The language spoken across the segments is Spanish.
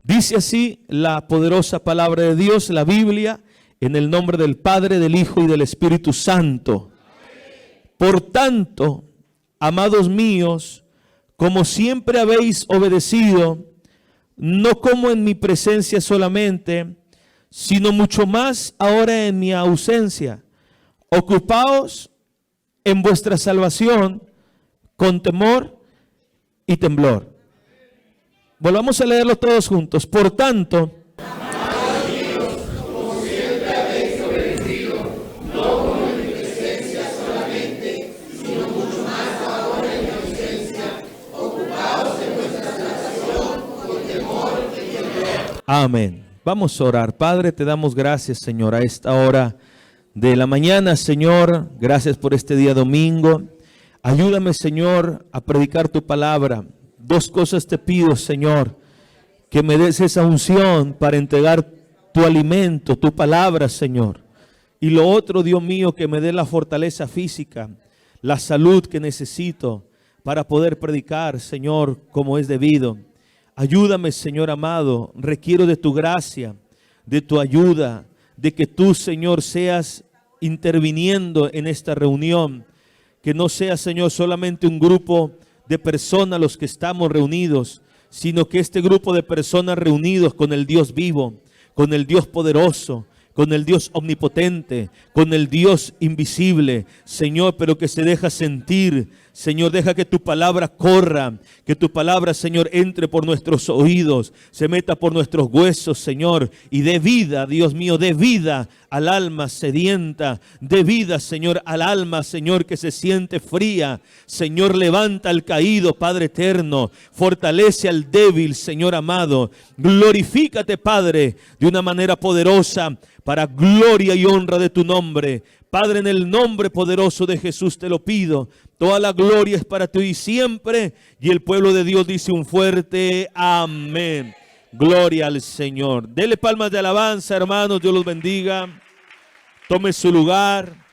Dice así la poderosa palabra de Dios, la Biblia, en el nombre del Padre, del Hijo y del Espíritu Santo. Por tanto, amados míos, como siempre habéis obedecido, no como en mi presencia solamente, sino mucho más ahora en mi ausencia, ocupaos en vuestra salvación con temor y temblor. Volvamos a leerlo todos juntos. Por tanto, amados míos, como siempre habéis obedecido, no como en mi presencia solamente, sino mucho más ahora en mi ausencia, ocupaos en vuestra salvación con temor y temblor. Amén. Vamos a orar. Padre, te damos gracias, Señor, a esta hora de la mañana, Señor. Gracias por este día domingo. Ayúdame, Señor, a predicar tu palabra. Dos cosas te pido, Señor, que me des esa unción para entregar tu alimento, tu palabra, Señor. Y lo otro, Dios mío, que me dé la fortaleza física, la salud que necesito para poder predicar, Señor, como es debido. Ayúdame, Señor amado, requiero de tu gracia, de tu ayuda, de que tú, Señor, seas interviniendo en esta reunión. Que no sea, Señor, solamente un grupo de personas los que estamos reunidos, sino que este grupo de personas reunidos con el Dios vivo, con el Dios poderoso, con el Dios omnipotente, con el Dios invisible, Señor, pero que se deja sentir. Señor, deja que tu palabra corra, que tu palabra, Señor, entre por nuestros oídos, se meta por nuestros huesos, Señor, y dé vida, Dios mío, dé vida al alma sedienta, dé vida, Señor, al alma, Señor, que se siente fría. Señor, levanta al caído, Padre eterno, fortalece al débil, Señor amado. Glorifícate, Padre, de una manera poderosa, para gloria y honra de tu nombre. Padre, en el nombre poderoso de Jesús te lo pido. Toda la gloria es para ti siempre. Y el pueblo de Dios dice un fuerte amén. Gloria al Señor. Dele palmas de alabanza, hermanos. Dios los bendiga. Tome su lugar.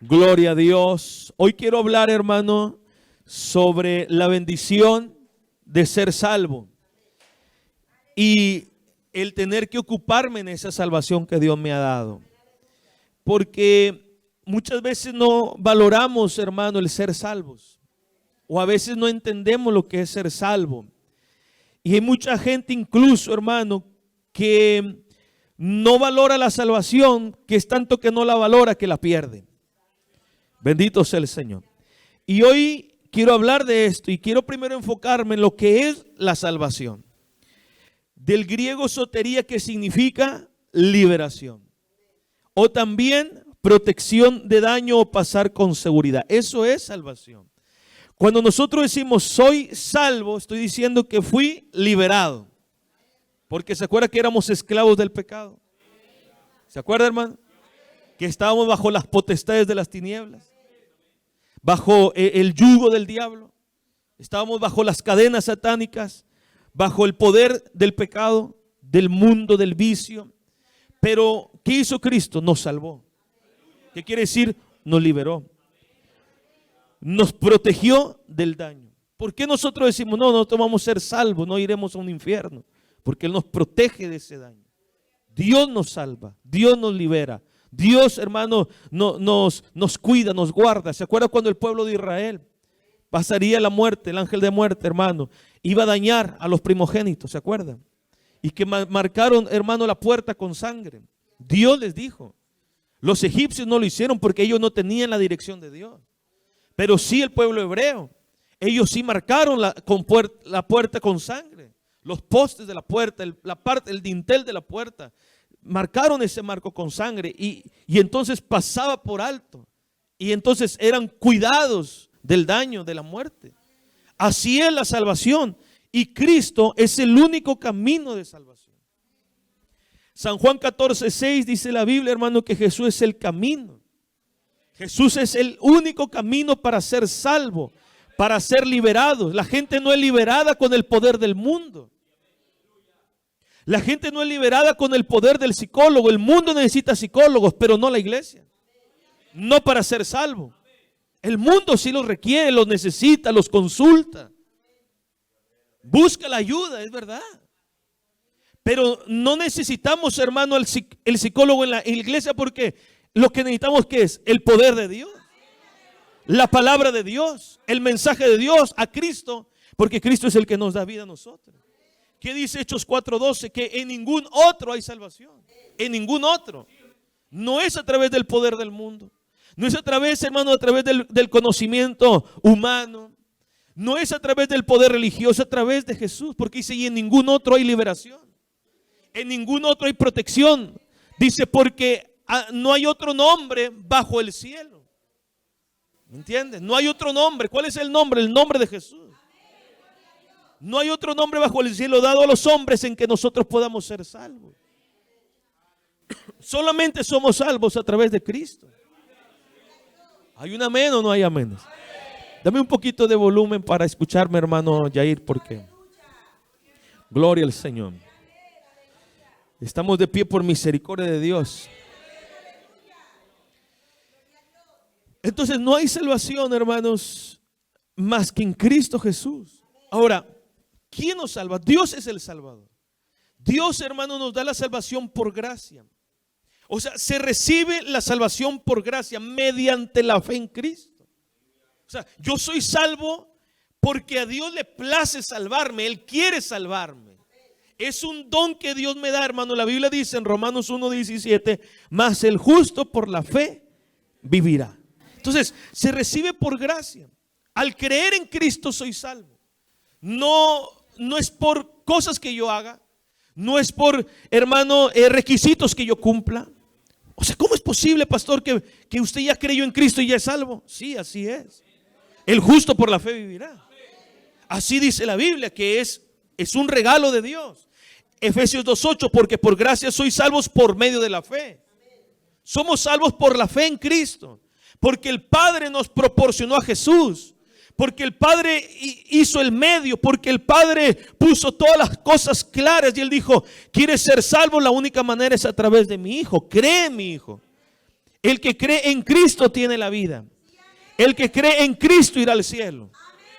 Gloria a Dios. Hoy quiero hablar, hermano, sobre la bendición de ser salvo. Y el tener que ocuparme en esa salvación que Dios me ha dado. Porque muchas veces no valoramos, hermano, el ser salvos. O a veces no entendemos lo que es ser salvo. Y hay mucha gente incluso, hermano, que no valora la salvación, que es tanto que no la valora que la pierde. Bendito sea el Señor. Y hoy quiero hablar de esto y quiero primero enfocarme en lo que es la salvación. Del griego sotería, que significa liberación. O también protección de daño o pasar con seguridad. Eso es salvación. Cuando nosotros decimos soy salvo, estoy diciendo que fui liberado. Porque se acuerda que éramos esclavos del pecado. ¿Se acuerda, hermano? Que estábamos bajo las potestades de las tinieblas. Bajo el yugo del diablo. Estábamos bajo las cadenas satánicas. Bajo el poder del pecado, del mundo, del vicio. Pero, ¿qué hizo Cristo? Nos salvó. ¿Qué quiere decir? Nos liberó. Nos protegió del daño. ¿Por qué nosotros decimos, no vamos a ser salvos, no iremos a un infierno? Porque Él nos protege de ese daño. Dios nos salva, Dios nos libera. Dios, hermano, nos cuida, nos guarda. ¿Se acuerda cuando el pueblo de Israel pasaría la muerte, el ángel de muerte, hermano, iba a dañar a los primogénitos? ¿Se acuerdan? Y que marcaron, hermano, la puerta con sangre. Dios les dijo. Los egipcios no lo hicieron porque ellos no tenían la dirección de Dios. Pero sí el pueblo hebreo. Ellos sí marcaron la puerta con sangre. Los postes de la puerta, el dintel de la puerta. Marcaron ese marco con sangre. Y entonces pasaba por alto. Y entonces eran cuidados del daño, de la muerte. Así es la salvación. Y Cristo es el único camino de salvación. San Juan 14:6 dice la Biblia, hermano, que Jesús es el camino. Jesús es el único camino para ser salvo, para ser liberados. La gente no es liberada con el poder del mundo. La gente no es liberada con el poder del psicólogo. El mundo necesita psicólogos, pero no la iglesia. No para ser salvo. El mundo sí los requiere, los necesita, los consulta. Busca la ayuda, es verdad. Pero no necesitamos, hermano, el psicólogo en la iglesia, porque lo que necesitamos, ¿qué es? El poder de Dios, la palabra de Dios, el mensaje de Dios a Cristo, porque Cristo es el que nos da vida a nosotros. ¿Qué dice Hechos 4:12? Que en ningún otro hay salvación, en ningún otro. No es a través del poder del mundo, no es a través, hermano, a través del conocimiento humano, no es a través del poder religioso, a través de Jesús, porque dice, y en ningún otro hay liberación. En ningún otro hay protección. Dice, porque no hay otro nombre bajo el cielo. ¿Me entiendes? No hay otro nombre. ¿Cuál es el nombre? El nombre de Jesús. No hay otro nombre bajo el cielo dado a los hombres en que nosotros podamos ser salvos. Solamente somos salvos a través de Cristo. ¿Hay un amén o no hay amén? Dame un poquito de volumen para escucharme, hermano Yair, porque gloria al Señor. Estamos de pie por misericordia de Dios. Entonces no hay salvación, hermanos, más que en Cristo Jesús. Ahora, ¿quién nos salva? Dios es el Salvador. Dios, hermano, nos da la salvación por gracia. O sea, se recibe la salvación por gracia mediante la fe en Cristo. O sea, yo soy salvo porque a Dios le place salvarme. Él quiere salvarme. Es un don que Dios me da, hermano. La Biblia dice en Romanos 1:17, mas el justo por la fe vivirá. Entonces, se recibe por gracia. Al creer en Cristo soy salvo. No es por cosas que yo haga. No es por, hermano, requisitos que yo cumpla. O sea, ¿cómo es posible, pastor, que usted ya creyó en Cristo y ya es salvo? Sí, así es. El justo por la fe vivirá. Así dice la Biblia, que es un regalo de Dios. Efesios 2:8, porque por gracia sois salvos por medio de la fe. Somos salvos por la fe en Cristo. Porque el Padre nos proporcionó a Jesús. Porque el Padre hizo el medio. Porque el Padre puso todas las cosas claras. Y Él dijo, ¿quieres ser salvo? La única manera es a través de mi Hijo. Cree en mi Hijo. El que cree en Cristo tiene la vida. El que cree en Cristo irá al cielo.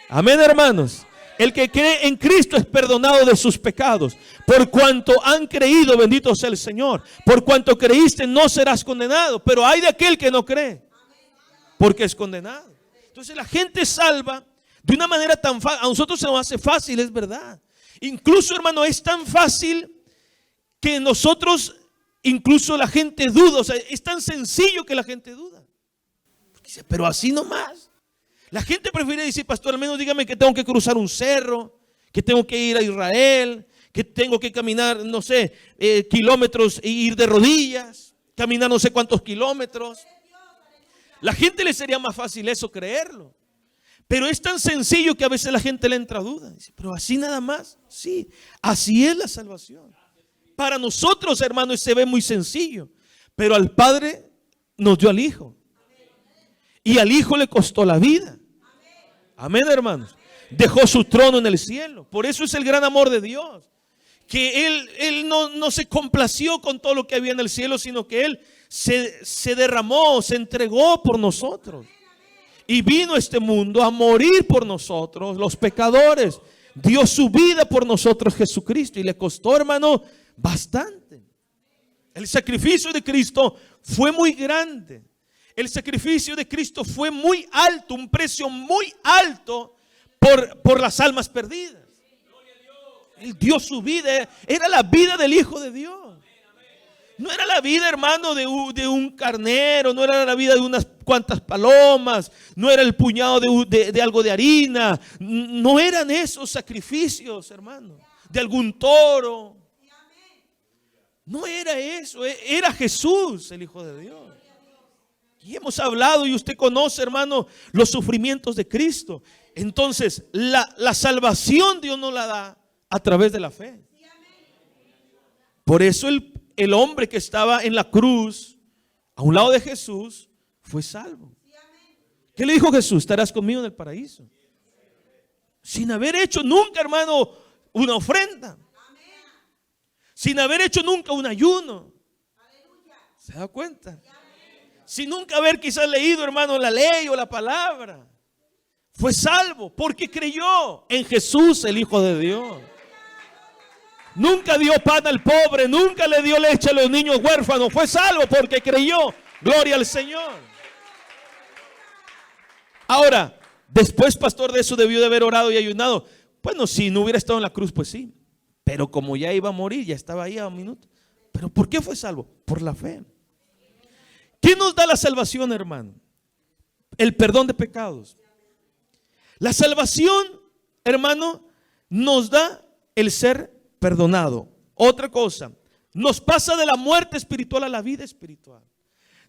Amén, hermanos. El que cree en Cristo es perdonado de sus pecados. Por cuanto han creído, bendito sea el Señor. Por cuanto creíste, no serás condenado. Pero hay de aquel que no cree, porque es condenado. Entonces la gente salva de una manera tan fácil. A nosotros se nos hace fácil, es verdad. Incluso, hermano, es tan fácil que nosotros, incluso la gente duda. O sea, es tan sencillo que la gente duda. Dice, pero así nomás. La gente prefiere decir, pastor, al menos dígame que tengo que cruzar un cerro, que tengo que ir a Israel, que tengo que caminar, no sé, kilómetros e ir de rodillas, caminar no sé cuántos kilómetros. La gente le sería más fácil eso creerlo. Pero es tan sencillo que a veces la gente le entra duda. Dice, pero así nada más. Sí, así es la salvación. Para nosotros, hermanos, se ve muy sencillo. Pero al Padre nos dio al Hijo. Y al Hijo le costó la vida. Amén, hermanos. Dejó su trono en el cielo. Por eso es el gran amor de Dios. Que Él no se complació con todo lo que había en el cielo, sino que Él se derramó, se entregó por nosotros. Y vino a este mundo a morir por nosotros, los pecadores. Dio su vida por nosotros Jesucristo. Y le costó, hermano, bastante. El sacrificio de Cristo fue muy grande. El sacrificio de Cristo fue muy alto, un precio muy alto por las almas perdidas. Él dio su vida, era la vida del Hijo de Dios. No era la vida, hermano, de un carnero, no era la vida de unas cuantas palomas, no era el puñado de algo de harina, no eran esos sacrificios, hermano, de algún toro. No era eso, era Jesús, el Hijo de Dios. Y hemos hablado y usted conoce, hermano, los sufrimientos de Cristo. Entonces, la salvación Dios nos la da a través de la fe. Por eso el hombre que estaba en la cruz, a un lado de Jesús, fue salvo. ¿Qué le dijo Jesús? Estarás conmigo en el paraíso. Sin haber hecho nunca, hermano, una ofrenda. Sin haber hecho nunca un ayuno. ¿Se da cuenta? Sin nunca haber quizás leído, hermano, la ley o la palabra. Fue salvo porque creyó en Jesús, el Hijo de Dios. Nunca dio pan al pobre, nunca le dio leche a los niños huérfanos. Fue salvo porque creyó. Gloria al Señor. Ahora, después, pastor, de eso debió de haber orado y ayunado. Bueno, si no hubiera estado en la cruz, pues sí. Pero como ya iba a morir, ya estaba ahí a un minuto. ¿Pero por qué fue salvo? Por la fe. ¿Qué nos da la salvación, hermano? El perdón de pecados. La salvación, hermano, nos da el ser perdonado. Otra cosa, nos pasa de la muerte espiritual a la vida espiritual.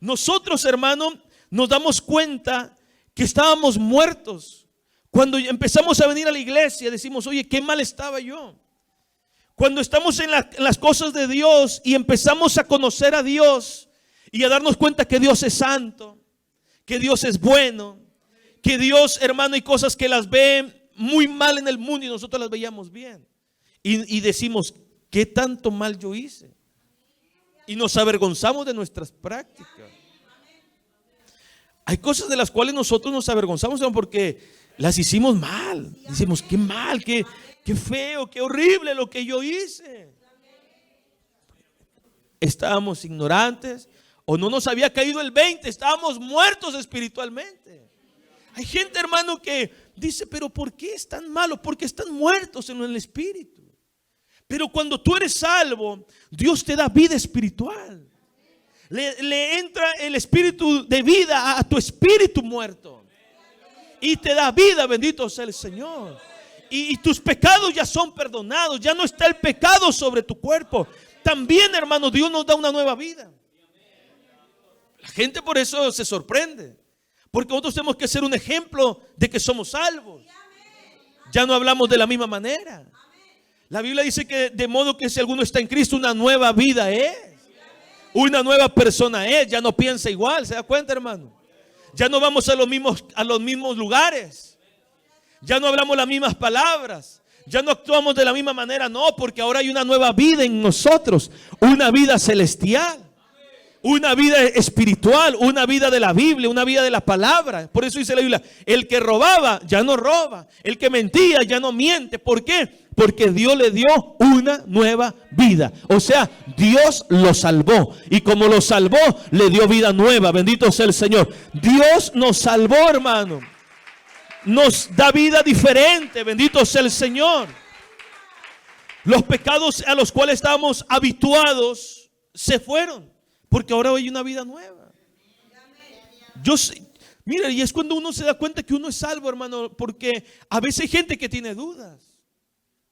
Nosotros, hermano, nos damos cuenta que estábamos muertos. Cuando empezamos a venir a la iglesia, decimos, oye, qué mal estaba yo. Cuando estamos en las cosas de Dios y empezamos a conocer a Dios y a darnos cuenta que Dios es santo, que Dios es bueno, que Dios, hermano, hay cosas que las ven muy mal en el mundo y nosotros las veíamos bien. Y decimos, ¿qué tanto mal yo hice? Y nos avergonzamos de nuestras prácticas. Hay cosas de las cuales nosotros nos avergonzamos porque las hicimos mal. Decimos, qué mal, qué feo, qué horrible lo que yo hice. Estábamos ignorantes o no nos había caído el 20, estábamos muertos espiritualmente. Hay gente, hermano, que dice, pero ¿por qué es tan malo? Porque están muertos en el espíritu. Pero cuando tú eres salvo, Dios te da vida espiritual. Le entra el espíritu de vida a tu espíritu muerto. Y te da vida, bendito sea el Señor. Y tus pecados ya son perdonados. Ya no está el pecado sobre tu cuerpo. También, hermano, Dios nos da una nueva vida. La gente por eso se sorprende. Porque nosotros tenemos que ser un ejemplo de que somos salvos. Ya no hablamos de la misma manera. La Biblia dice que de modo que si alguno está en Cristo, una nueva vida es. Una nueva persona es. Ya no piensa igual, ¿se da cuenta, hermano? Ya no vamos a los mismos lugares. Ya no hablamos las mismas palabras. Ya no actuamos de la misma manera, no, porque ahora hay una nueva vida en nosotros. Una vida celestial. Una vida espiritual, una vida de la Biblia, una vida de la palabra. Por eso dice la Biblia, el que robaba ya no roba, el que mentía ya no miente. ¿Por qué? Porque Dios le dio una nueva vida. O sea, Dios lo salvó. Y como lo salvó, le dio vida nueva. Bendito sea el Señor. Dios nos salvó, hermano. Nos da vida diferente. Bendito sea el Señor. Los pecados a los cuales estábamos habituados se fueron. Porque ahora hay una vida nueva. Mira, y es cuando uno se da cuenta que uno es salvo, hermano. Porque a veces hay gente que tiene dudas.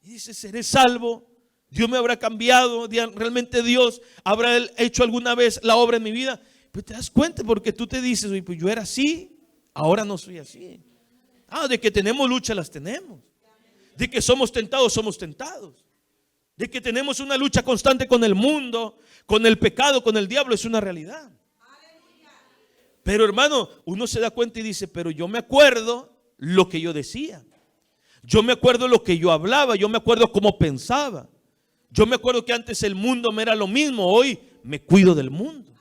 Y dice, ¿seré salvo? ¿Dios me habrá cambiado? ¿Realmente Dios habrá hecho alguna vez la obra en mi vida? Pero te das cuenta porque tú te dices, oye, pues yo era así, ahora no soy así. De que tenemos lucha, las tenemos. De que somos tentados. De que tenemos una lucha constante con el mundo, con el pecado, con el diablo, es una realidad. Pero hermano, uno se da cuenta y dice, pero yo me acuerdo lo que yo decía. Yo me acuerdo lo que yo hablaba, yo me acuerdo cómo pensaba. Yo me acuerdo que antes el mundo me era lo mismo, hoy me cuido del mundo.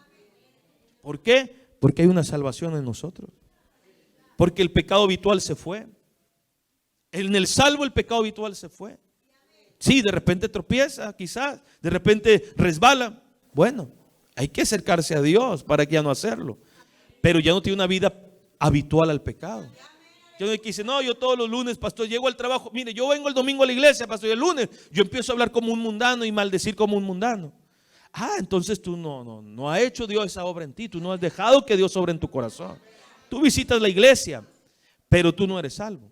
¿Por qué? Porque hay una salvación en nosotros. Porque el pecado habitual se fue. En el salvo el pecado habitual se fue. Sí, de repente tropieza, quizás, de repente resbala. Bueno, hay que acercarse a Dios para que ya no hacerlo. Pero ya no tiene una vida habitual al pecado. Yo no dice, no, yo todos los lunes, pastor, llego al trabajo. Mire, yo vengo el domingo a la iglesia, pastor, y el lunes yo empiezo a hablar como un mundano y maldecir como un mundano. Entonces tú no ha hecho Dios esa obra en ti. Tú no has dejado que Dios obre en tu corazón. Tú visitas la iglesia, pero tú no eres salvo.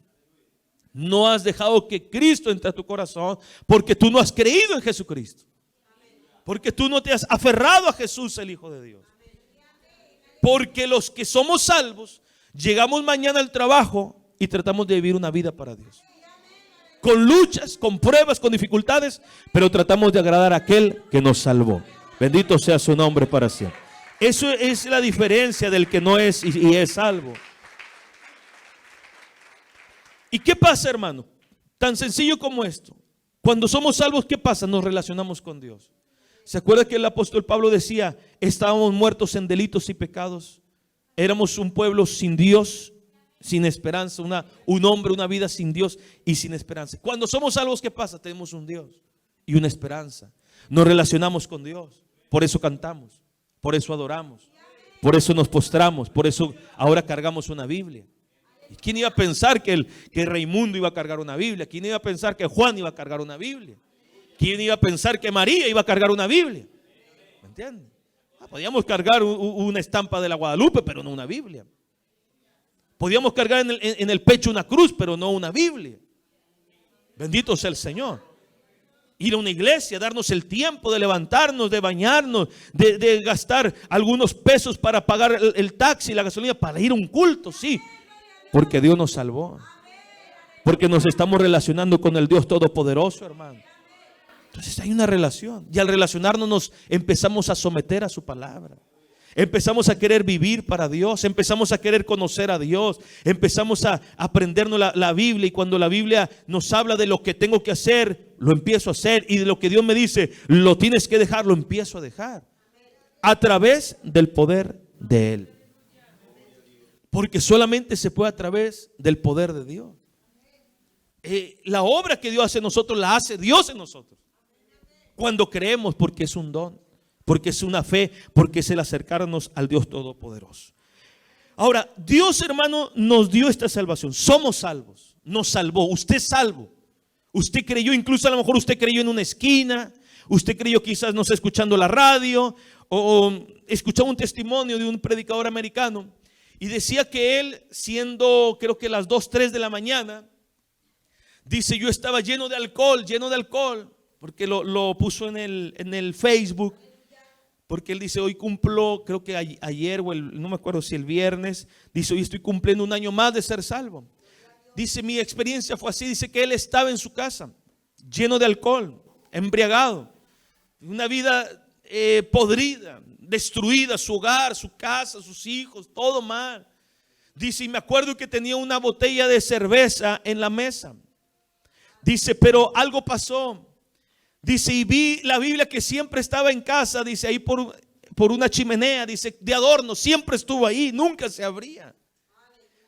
No has dejado que Cristo entre a tu corazón porque tú no has creído en Jesucristo. Porque tú no te has aferrado a Jesús, el Hijo de Dios. Porque los que somos salvos llegamos mañana al trabajo y tratamos de vivir una vida para Dios. Con luchas, con pruebas, con dificultades, pero tratamos de agradar a aquel que nos salvó. Bendito sea su nombre para siempre. Eso es la diferencia del que no es y es salvo. ¿Y qué pasa, hermano? Tan sencillo como esto. Cuando somos salvos, ¿qué pasa? Nos relacionamos con Dios. ¿Se acuerda que el apóstol Pablo decía, estábamos muertos en delitos y pecados? Éramos un pueblo sin Dios, sin esperanza, un hombre, una vida sin Dios y sin esperanza. Cuando somos salvos, ¿qué pasa? Tenemos un Dios y una esperanza. Nos relacionamos con Dios. Por eso cantamos, por eso adoramos, por eso nos postramos, por eso ahora cargamos una Biblia. ¿Quién iba a pensar que Raimundo iba a cargar una Biblia? ¿Quién iba a pensar que Juan iba a cargar una Biblia? ¿Quién iba a pensar que María iba a cargar una Biblia? ¿Me entienden? Podíamos cargar una estampa de la Guadalupe, pero no una Biblia. Podíamos cargar en el pecho una cruz, pero no una Biblia. Bendito sea el Señor. Ir a una iglesia, darnos el tiempo de levantarnos, de bañarnos, de gastar algunos pesos para pagar el taxi, la gasolina, para ir a un culto, sí. Porque Dios nos salvó. Porque nos estamos relacionando con el Dios Todopoderoso, hermano. Entonces hay una relación. Y al relacionarnos nos empezamos a someter a su palabra. Empezamos a querer vivir para Dios. Empezamos a querer conocer a Dios. Empezamos a aprendernos la Biblia. Y cuando la Biblia nos habla de lo que tengo que hacer, lo empiezo a hacer. Y de lo que Dios me dice, lo tienes que dejar, lo empiezo a dejar. A través del poder de Él. Porque solamente se puede a través del poder de Dios. La obra que Dios hace en nosotros, la hace Dios en nosotros. Cuando creemos, porque es un don, porque es una fe, porque es el acercarnos al Dios Todopoderoso. Ahora, Dios, hermano, nos dio esta salvación. Somos salvos, nos salvó. Usted es salvo. Usted creyó, incluso a lo mejor usted creyó en una esquina. Usted creyó quizás, no sé, escuchando la radio o escuchaba un testimonio de un predicador americano. Y decía que él, siendo creo que las 2, 3 de la mañana, dice, yo estaba lleno de alcohol, porque lo puso en el Facebook, porque él dice, hoy cumplo, creo que ayer o no me acuerdo si el viernes, dice, hoy estoy cumpliendo un año más de ser salvo. Dice, mi experiencia fue así, dice que él estaba en su casa, lleno de alcohol, embriagado, una vida podrida, destruida, su hogar, su casa, sus hijos, todo mal. Dice, y me acuerdo que tenía una botella de cerveza en la mesa. Dice, pero algo pasó. Dice, y vi la Biblia que siempre estaba en casa, dice, ahí por una chimenea, dice, de adorno, siempre estuvo ahí, nunca se abría.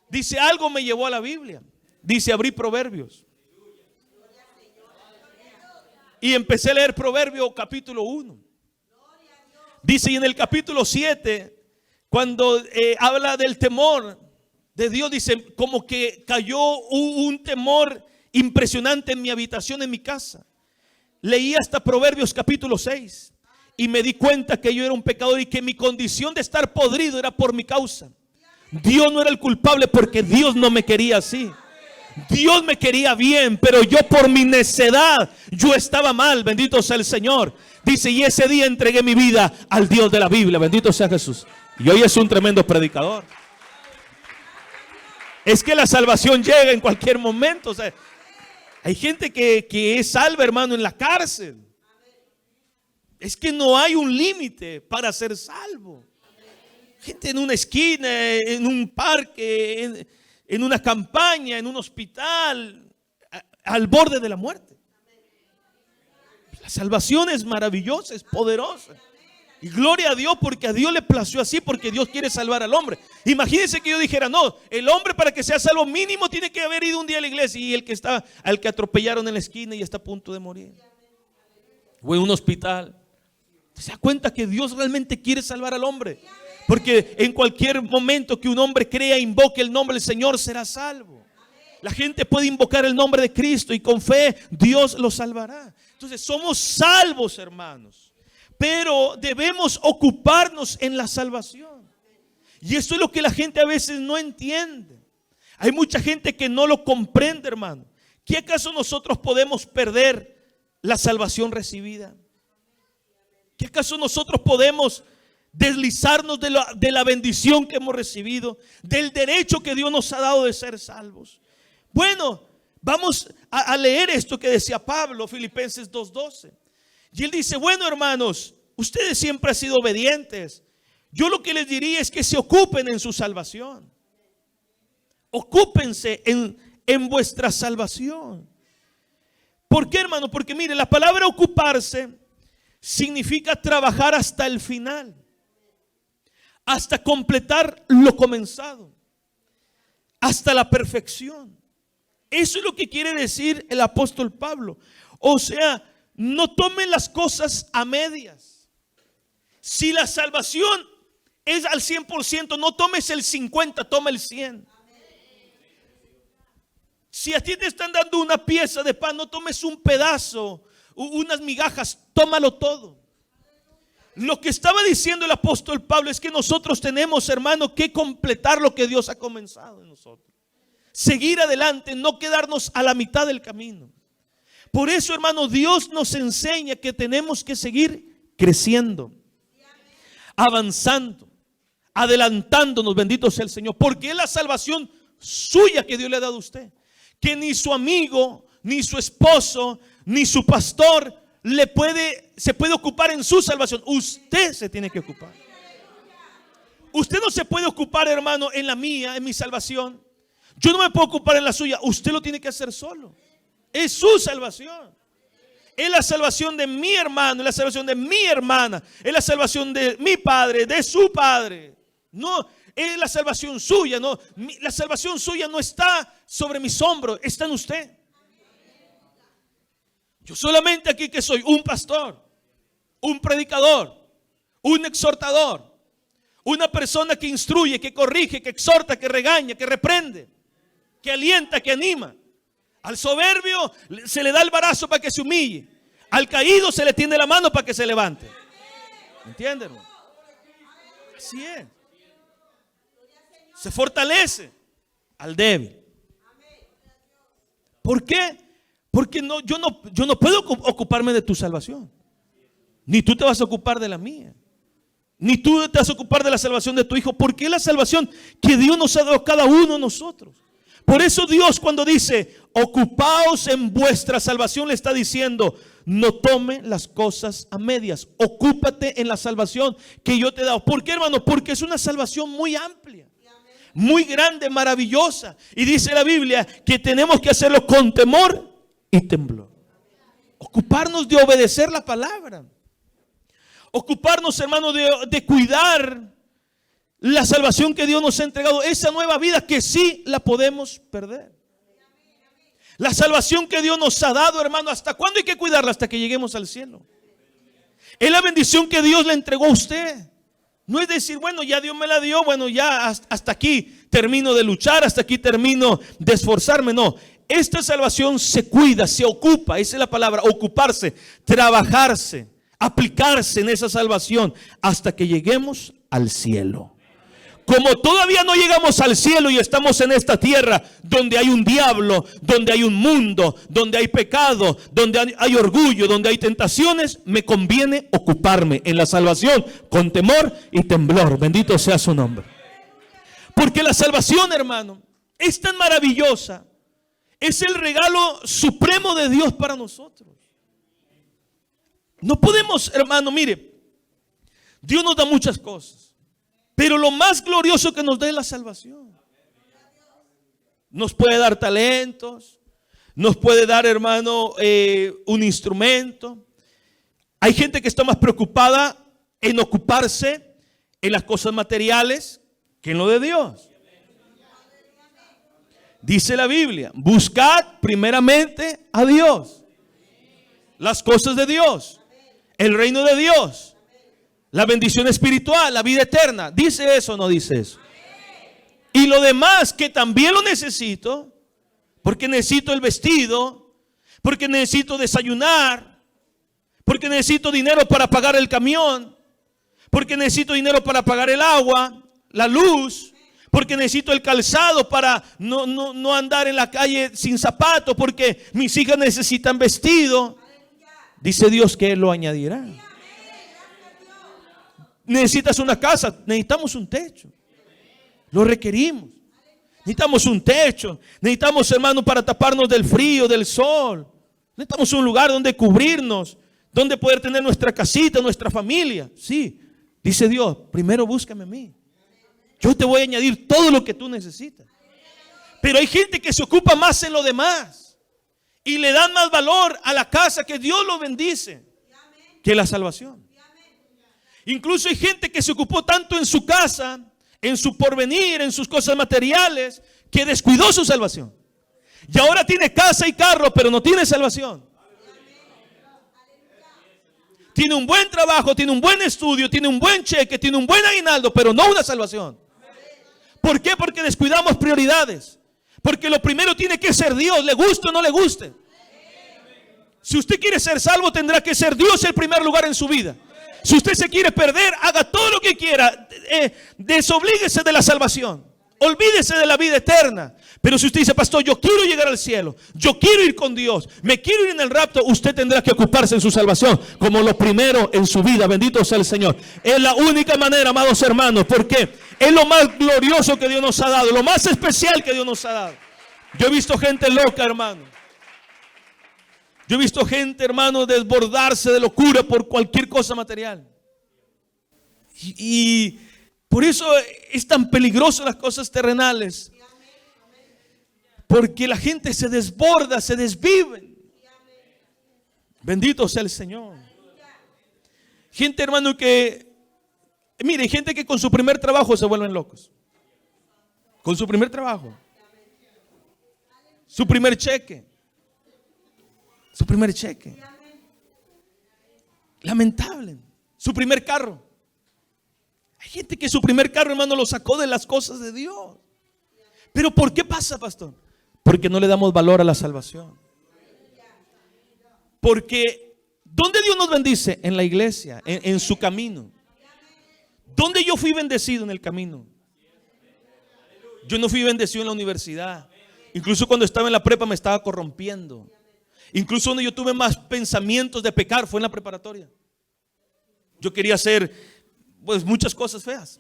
Dice, algo me llevó a la Biblia. Dice, abrí Proverbios. Y empecé a leer Proverbios capítulo 1. Dice, y en el capítulo 7, cuando habla del temor de Dios, dice, como que cayó un temor impresionante en mi habitación, en mi casa. Leí hasta Proverbios capítulo 6 y me di cuenta que yo era un pecador y que mi condición de estar podrido era por mi causa. Dios no era el culpable porque Dios no me quería así. Dios me quería bien, pero yo por mi necedad, yo estaba mal, bendito sea el Señor. Dice, y ese día entregué mi vida al Dios de la Biblia, bendito sea Jesús. Y hoy es un tremendo predicador. Es que la salvación llega en cualquier momento. O sea, hay gente que es salva, hermano, en la cárcel. Es que no hay un límite para ser salvo. Gente en una esquina, en un parque, en una campaña, en un hospital, al borde de la muerte. La salvación es maravillosa, es poderosa. Y gloria a Dios, porque a Dios le plació así, porque Dios quiere salvar al hombre. Imagínense que yo dijera, no, el hombre para que sea salvo mínimo tiene que haber ido un día a la iglesia, y al que atropellaron en la esquina y está a punto de morir, o en un hospital. ¿Se da cuenta que Dios realmente quiere salvar al hombre? Porque en cualquier momento que un hombre crea, invoque el nombre del Señor, será salvo. La gente puede invocar el nombre de Cristo y con fe Dios lo salvará. Entonces somos salvos, hermanos, pero debemos ocuparnos en la salvación. Y eso es lo que la gente a veces no entiende. Hay mucha gente que no lo comprende, hermano. ¿Qué acaso nosotros podemos perder la salvación recibida? ¿Qué acaso nosotros podemos deslizarnos de la bendición que hemos recibido, del derecho que Dios nos ha dado de ser salvos? Bueno, vamos a leer esto que decía Pablo, Filipenses 2:12. Y él dice, bueno, hermanos, ustedes siempre han sido obedientes. Yo lo que les diría es que se ocupen en su salvación. Ocúpense en vuestra salvación. ¿Por qué, hermano? Porque mire, la palabra ocuparse significa trabajar hasta el final, hasta completar lo comenzado, hasta la perfección. Eso es lo que quiere decir el apóstol Pablo. O sea, no tomen las cosas a medias. Si la salvación es al 100%, no tomes el 50%, toma el 100%. Si a ti te están dando una pieza de pan, no tomes un pedazo, unas migajas, tómalo todo. Lo que estaba diciendo el apóstol Pablo es que nosotros tenemos, hermano, que completar lo que Dios ha comenzado en nosotros. Seguir adelante, no quedarnos a la mitad del camino. Por eso, hermano, Dios nos enseña que tenemos que seguir creciendo, avanzando, adelantándonos, bendito sea el Señor, porque es la salvación suya que Dios le ha dado a usted. Que ni su amigo, ni su esposo, ni su pastor se puede ocupar en su salvación. Usted se tiene que ocupar. Usted no se puede ocupar, hermano, en la mía, en mi salvación. Yo no me puedo ocupar en la suya. Usted lo tiene que hacer solo. Es su salvación. Es la salvación de mi hermano, es la salvación de mi hermana, es la salvación de mi padre, de su padre. No, es la salvación suya. No, la salvación suya no está sobre mis hombros, está en usted. Yo solamente aquí que soy un pastor, un predicador, un exhortador, una persona que instruye, que corrige, que exhorta, que regaña, que reprende, que alienta, que anima. Al soberbio se le da el brazo para que se humille. Al caído se le tiende la mano para que se levante. ¿Entienden? Así es. Se fortalece al débil. ¿Por qué? Porque yo no puedo ocuparme de tu salvación. Ni tú te vas a ocupar de la mía. Ni tú te vas a ocupar de la salvación de tu hijo. Porque es la salvación que Dios nos ha dado a cada uno de nosotros. Por eso Dios, cuando dice ocupaos en vuestra salvación, le está diciendo: no tome las cosas a medias. Ocúpate en la salvación que yo te he dado. ¿Por qué, hermano? Porque es una salvación muy amplia, muy grande, maravillosa. Y dice la Biblia que tenemos que hacerlo con temor y temblor. Ocuparnos de obedecer la palabra. Ocuparnos, hermano, de cuidar la salvación que Dios nos ha entregado. Esa nueva vida que sí la podemos perder. La salvación que Dios nos ha dado, hermano, ¿hasta cuándo hay que cuidarla? Hasta que lleguemos al cielo. Es la bendición que Dios le entregó a usted. No es decir, bueno, ya Dios me la dio, bueno, ya hasta aquí termino de luchar, hasta aquí termino de esforzarme. No, esta salvación se cuida, se ocupa, esa es la palabra, ocuparse, trabajarse, aplicarse en esa salvación hasta que lleguemos al cielo. Como todavía no llegamos al cielo y estamos en esta tierra donde hay un diablo, donde hay un mundo, donde hay pecado, donde hay orgullo, donde hay tentaciones, me conviene ocuparme en la salvación con temor y temblor. Bendito sea su nombre. Porque la salvación, hermano, es tan maravillosa. Es el regalo supremo de Dios para nosotros. No podemos, hermano, mire, Dios nos da muchas cosas. Pero lo más glorioso que nos da es la salvación. Nos puede dar talentos, nos puede dar, hermano, un instrumento. Hay gente que está más preocupada en ocuparse en las cosas materiales que en lo de Dios. Dice la Biblia: buscad primeramente a Dios, las cosas de Dios, el reino de Dios, la bendición espiritual, la vida eterna. ¿Dice eso o no dice eso? Y lo demás, que también lo necesito, porque necesito el vestido, porque necesito desayunar, porque necesito dinero para pagar el camión, porque necesito dinero para pagar el agua, la luz, porque necesito el calzado para no andar en la calle sin zapatos, porque mis hijas necesitan vestido. Dice Dios que Él lo añadirá. Necesitas una casa, necesitamos un techo. Lo requerimos. Necesitamos un techo. Necesitamos, hermano, para taparnos del frío, del sol. Necesitamos un lugar donde cubrirnos, donde poder tener nuestra casita, nuestra familia. Sí, dice Dios, primero búscame a mí. Yo te voy a añadir todo lo que tú necesitas. Pero hay gente que se ocupa más en lo demás y le dan más valor a la casa que Dios lo bendice que la salvación. Incluso hay gente que se ocupó tanto en su casa, en su porvenir, en sus cosas materiales, que descuidó su salvación. Y ahora tiene casa y carro, pero no tiene salvación. Tiene un buen trabajo, tiene un buen estudio, tiene un buen cheque, tiene un buen aguinaldo, pero no una salvación. ¿Por qué? Porque descuidamos prioridades. Porque lo primero tiene que ser Dios, le guste o no le guste. Si usted quiere ser salvo, tendrá que ser Dios el primer lugar en su vida. Si usted se quiere perder, haga todo lo que quiera. Desoblíguese de la salvación. Olvídese de la vida eterna. Pero si usted dice, pastor, yo quiero llegar al cielo, yo quiero ir con Dios, me quiero ir en el rapto, usted tendrá que ocuparse en su salvación como lo primero en su vida. Bendito sea el Señor. Es la única manera, amados hermanos, porque es lo más glorioso que Dios nos ha dado, lo más especial que Dios nos ha dado. Yo he visto gente loca, hermano. Yo he visto gente, hermano, desbordarse de locura por cualquier cosa material. Y por eso es tan peligroso las cosas terrenales. Porque la gente se desborda, se desvive. Bendito sea el Señor. Gente, hermano, que, mire, gente que con su primer trabajo se vuelven locos. Con su primer trabajo. Su primer cheque. Su primer cheque. Lamentable. Su primer carro. Hay gente que su primer carro, hermano, lo sacó de las cosas de Dios. Pero ¿por qué pasa, pastor? Porque no le damos valor a la salvación. Porque ¿dónde Dios nos bendice? En la iglesia, en su camino. ¿Dónde yo fui bendecido? En el camino. Yo no fui bendecido en la universidad. Incluso cuando estaba en la prepa me estaba corrompiendo. Incluso donde yo tuve más pensamientos de pecar fue en la preparatoria. Yo quería hacer pues muchas cosas feas.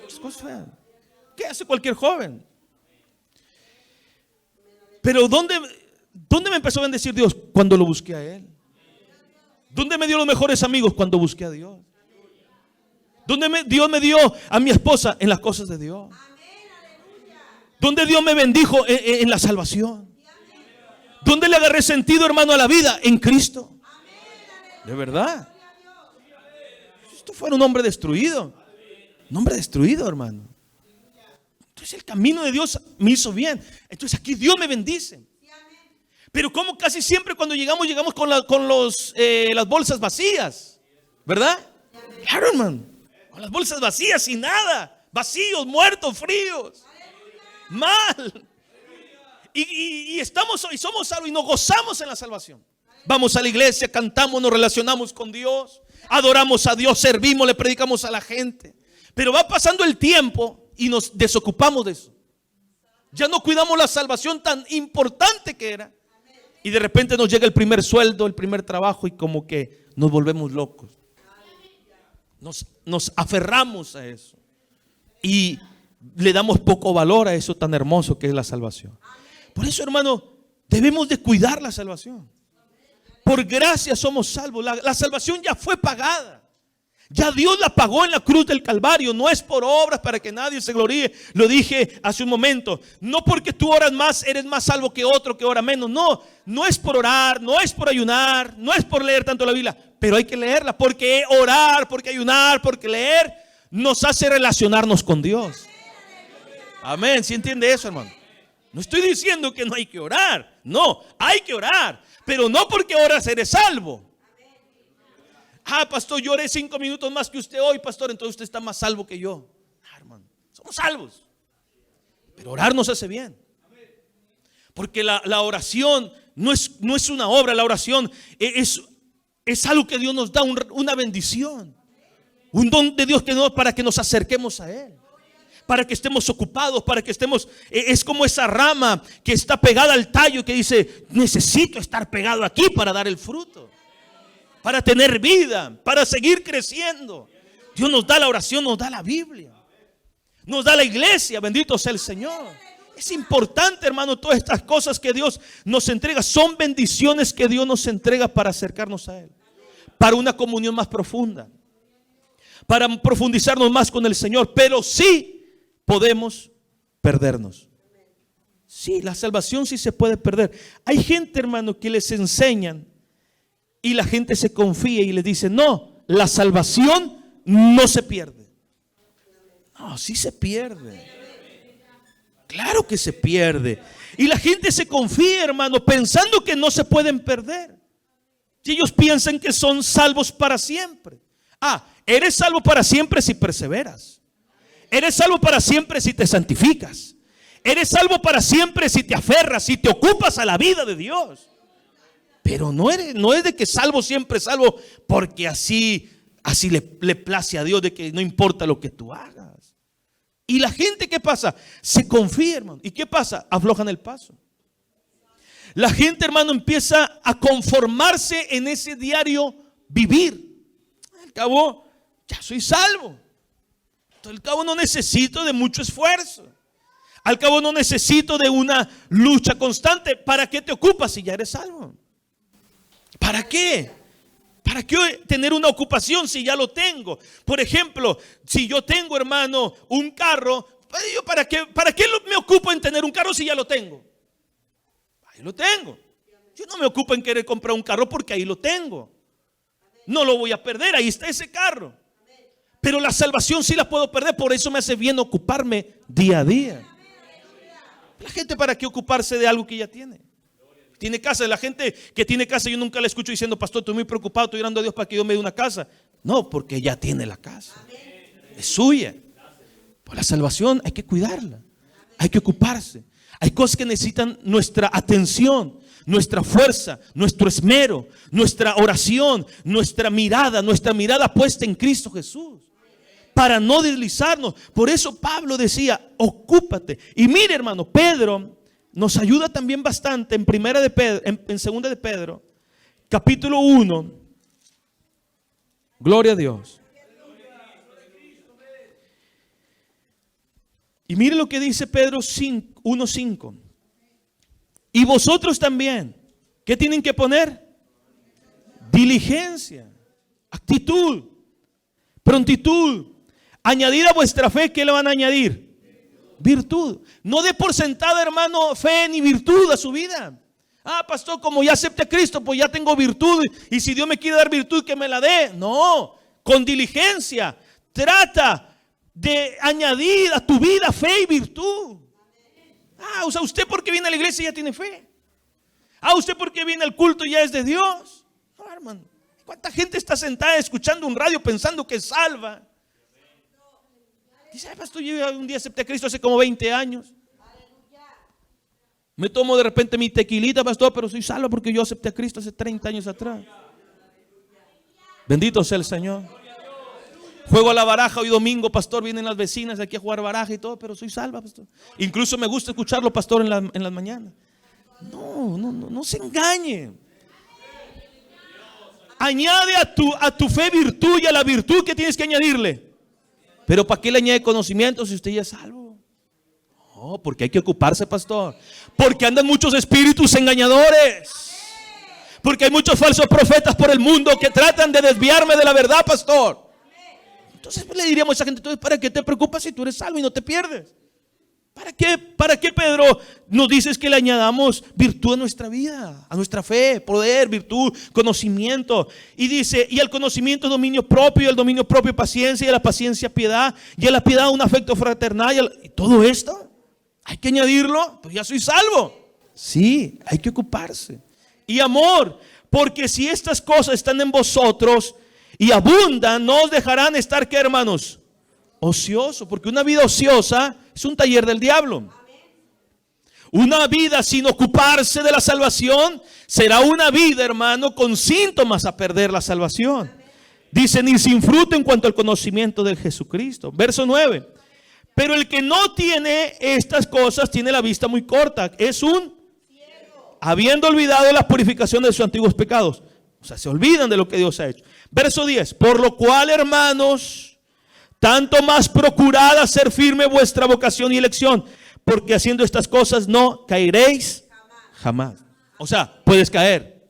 Muchas cosas feas. ¿Qué hace cualquier joven? Pero ¿dónde me empezó a bendecir Dios? Cuando lo busqué a Él. ¿Dónde me dio los mejores amigos? Cuando busqué a Dios. ¿Dónde Dios me dio a mi esposa? En las cosas de Dios. ¿Dónde Dios me bendijo? En la salvación. ¿Dónde le agarré sentido, hermano, a la vida? En Cristo. De verdad. Esto fue un hombre destruido. Un hombre destruido, hermano. Entonces el camino de Dios me hizo bien. Entonces aquí Dios me bendice. Pero como casi siempre cuando llegamos con las bolsas vacías. ¿Verdad? Claro, hermano. Con las bolsas vacías, sin nada. Vacíos, muertos, fríos. Mal. Y estamos hoy, somos salvos y nos gozamos en la salvación. Vamos a la iglesia, cantamos, nos relacionamos con Dios, adoramos a Dios, servimos, le predicamos a la gente. Pero va pasando el tiempo y nos desocupamos de eso. Ya no cuidamos la salvación tan importante que era. Y de repente nos llega el primer sueldo, el primer trabajo y como que nos volvemos locos. Nos aferramos a eso. Y le damos poco valor a eso tan hermoso que es la salvación. Por eso, hermano, debemos de cuidar la salvación. Por gracia somos salvos. La salvación ya fue pagada. Ya Dios la pagó en la cruz del Calvario. No es por obras para que nadie se gloríe. Lo dije hace un momento. No porque tú oras más, eres más salvo que otro que ora menos. No es por orar, no es por ayunar, no es por leer tanto la Biblia. Pero hay que leerla porque orar, porque ayunar, porque leer nos hace relacionarnos con Dios. Amén. ¿Sí entiende eso, hermano? No estoy diciendo que no hay que orar. No, hay que orar. Pero no porque oras eres salvo. Ah, pastor, yo oré 5 minutos más que usted hoy, pastor, entonces usted está más salvo que yo. Ah, hermano, somos salvos. Pero orar nos hace bien. Porque la oración no es una obra, la oración es algo que Dios nos da, una bendición. Un don de Dios que nos, para que nos acerquemos a Él. Para que estemos ocupados, para que estemos, es como esa rama que está pegada al tallo que dice, necesito estar pegado aquí para dar el fruto, para tener vida, para seguir creciendo. Dios nos da la oración, nos da la Biblia, nos da la iglesia, bendito sea el Señor. Es importante, hermano, todas estas cosas que Dios nos entrega, son bendiciones que Dios nos entrega para acercarnos a Él, para una comunión más profunda, para profundizarnos más con el Señor. Pero sí podemos perdernos. Sí, la salvación sí se puede perder. Hay gente, hermano, que les enseñan y la gente se confía y les dice, no, la salvación no se pierde. No, sí se pierde. Claro que se pierde. Y la gente se confía, hermano, pensando que no se pueden perder. Si ellos piensan que son salvos para siempre. Eres salvo para siempre si perseveras. Eres salvo para siempre si te santificas. Eres salvo para siempre si te aferras, si te ocupas a la vida de Dios. Pero no es de que salvo siempre salvo porque así le place a Dios, de que no importa lo que tú hagas. Y la gente, ¿qué pasa? Se confía, hermano. ¿Y qué pasa? Aflojan el paso. La gente, hermano, empieza a conformarse en ese diario vivir. Al cabo, ya soy salvo. Al cabo no necesito de mucho esfuerzo. Al cabo no necesito de una lucha constante. ¿Para qué te ocupas si ya eres salvo? ¿Para qué? ¿Para qué tener una ocupación si ya lo tengo? Por ejemplo, si yo tengo, hermano, un carro, ¿yo para qué me ocupo en tener un carro si ya lo tengo? Ahí lo tengo. Yo no me ocupo en querer comprar un carro porque ahí lo tengo. No lo voy a perder, ahí está ese carro. Pero la salvación sí la puedo perder, por eso me hace bien ocuparme día a día. La gente, ¿para qué ocuparse de algo que ya tiene? Tiene casa. La gente que tiene casa, yo nunca la escucho diciendo: pastor, estoy muy preocupado, estoy orando a Dios para que Dios me dé una casa. No, porque ya tiene la casa. Es suya. Por la salvación hay que cuidarla. Hay que ocuparse. Hay cosas que necesitan nuestra atención, nuestra fuerza, nuestro esmero, nuestra oración, nuestra mirada puesta en Cristo Jesús. Para no deslizarnos. Por eso Pablo decía: ocúpate. Y mire, hermano, Pedro nos ayuda también bastante en segunda de Pedro, capítulo 1. Gloria a Dios. Y mire lo que dice Pedro 1:5. Y vosotros también, ¿qué tienen que poner? Diligencia, actitud, prontitud. Añadir a vuestra fe, ¿qué le van a añadir? Virtud. No dé por sentada, hermano, fe ni virtud a su vida. Pastor, como ya acepté a Cristo, pues ya tengo virtud. Y si Dios me quiere dar virtud, que me la dé. No, con diligencia. Trata de añadir a tu vida fe y virtud. O sea, usted porque viene a la iglesia ya tiene fe. Usted porque viene al culto ya es de Dios. No, hermano. ¿Cuánta gente está sentada escuchando un radio pensando que es salva? Dice: pastor, yo un día acepté a Cristo hace como 20 años. Me tomo de repente mi tequilita, pastor, pero soy salvo porque yo acepté a Cristo hace 30 años atrás. Bendito sea el Señor. Juego a la baraja hoy domingo, pastor, vienen las vecinas aquí a jugar baraja y todo, pero soy salva, pastor. Incluso me gusta escucharlo, pastor, en las mañanas. No se engañe. Añade a tu fe virtud, y a la virtud que tienes que añadirle. Pero ¿para qué le añade conocimiento si usted ya es salvo? No, porque hay que ocuparse, pastor. Porque andan muchos espíritus engañadores. Porque hay muchos falsos profetas por el mundo que tratan de desviarme de la verdad, pastor. Entonces le diríamos a esa gente: entonces, ¿para qué te preocupas si tú eres salvo y no te pierdes? ¿Para qué, Pedro, nos dices que le añadamos virtud a nuestra vida, a nuestra fe, poder, virtud, conocimiento? Y dice: y al conocimiento dominio propio, y al dominio propio paciencia, y a la paciencia piedad, y a la piedad un afecto fraternal. Y todo esto hay que añadirlo. Pues ya soy salvo. Sí, hay que ocuparse. Y amor, porque si estas cosas están en vosotros y abundan, no os dejarán estar, ¿qué, hermanos? Ocioso, porque una vida ociosa es un taller del diablo. Una vida sin ocuparse de la salvación será una vida, hermano, con síntomas a perder la salvación. Dice: ni sin fruto en cuanto al conocimiento de Jesucristo. Verso 9. Pero el que no tiene estas cosas tiene la vista muy corta. Es un ciego, habiendo olvidado la purificación de sus antiguos pecados. O sea, se olvidan de lo que Dios ha hecho. Verso 10. Por lo cual, hermanos, tanto más procurad hacer firme vuestra vocación y elección, porque haciendo estas cosas no caeréis jamás. O sea, puedes caer.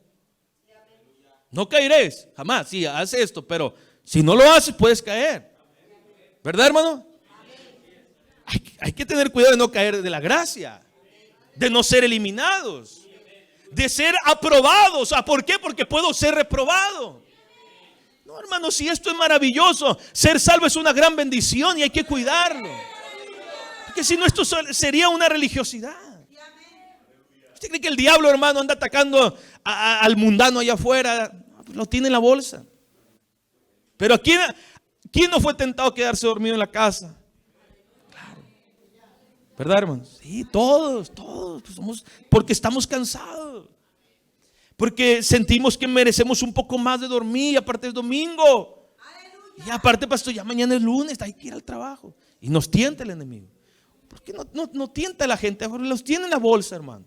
No caeréis jamás. Sí, hace esto, pero si no lo haces, puedes caer. ¿Verdad, hermano? Hay que tener cuidado de no caer de la gracia, de no ser eliminados, de ser aprobados. ¿Por qué? Porque puedo ser reprobado. No, hermano, si esto es maravilloso, ser salvo es una gran bendición y hay que cuidarlo. Porque si no, esto sería una religiosidad. ¿Usted cree que el diablo, hermano, anda atacando al mundano allá afuera? Lo tiene en la bolsa. Pero ¿quién no fue tentado a quedarse dormido en la casa? Claro. ¿Verdad, hermanos? Sí, todos pues porque estamos cansados. Porque sentimos que merecemos un poco más de dormir. Y aparte es domingo. Y aparte, pastor, ya mañana es lunes, hay que ir al trabajo. Y nos tienta el enemigo. Porque no tienta a la gente, los tiene en la bolsa, hermano.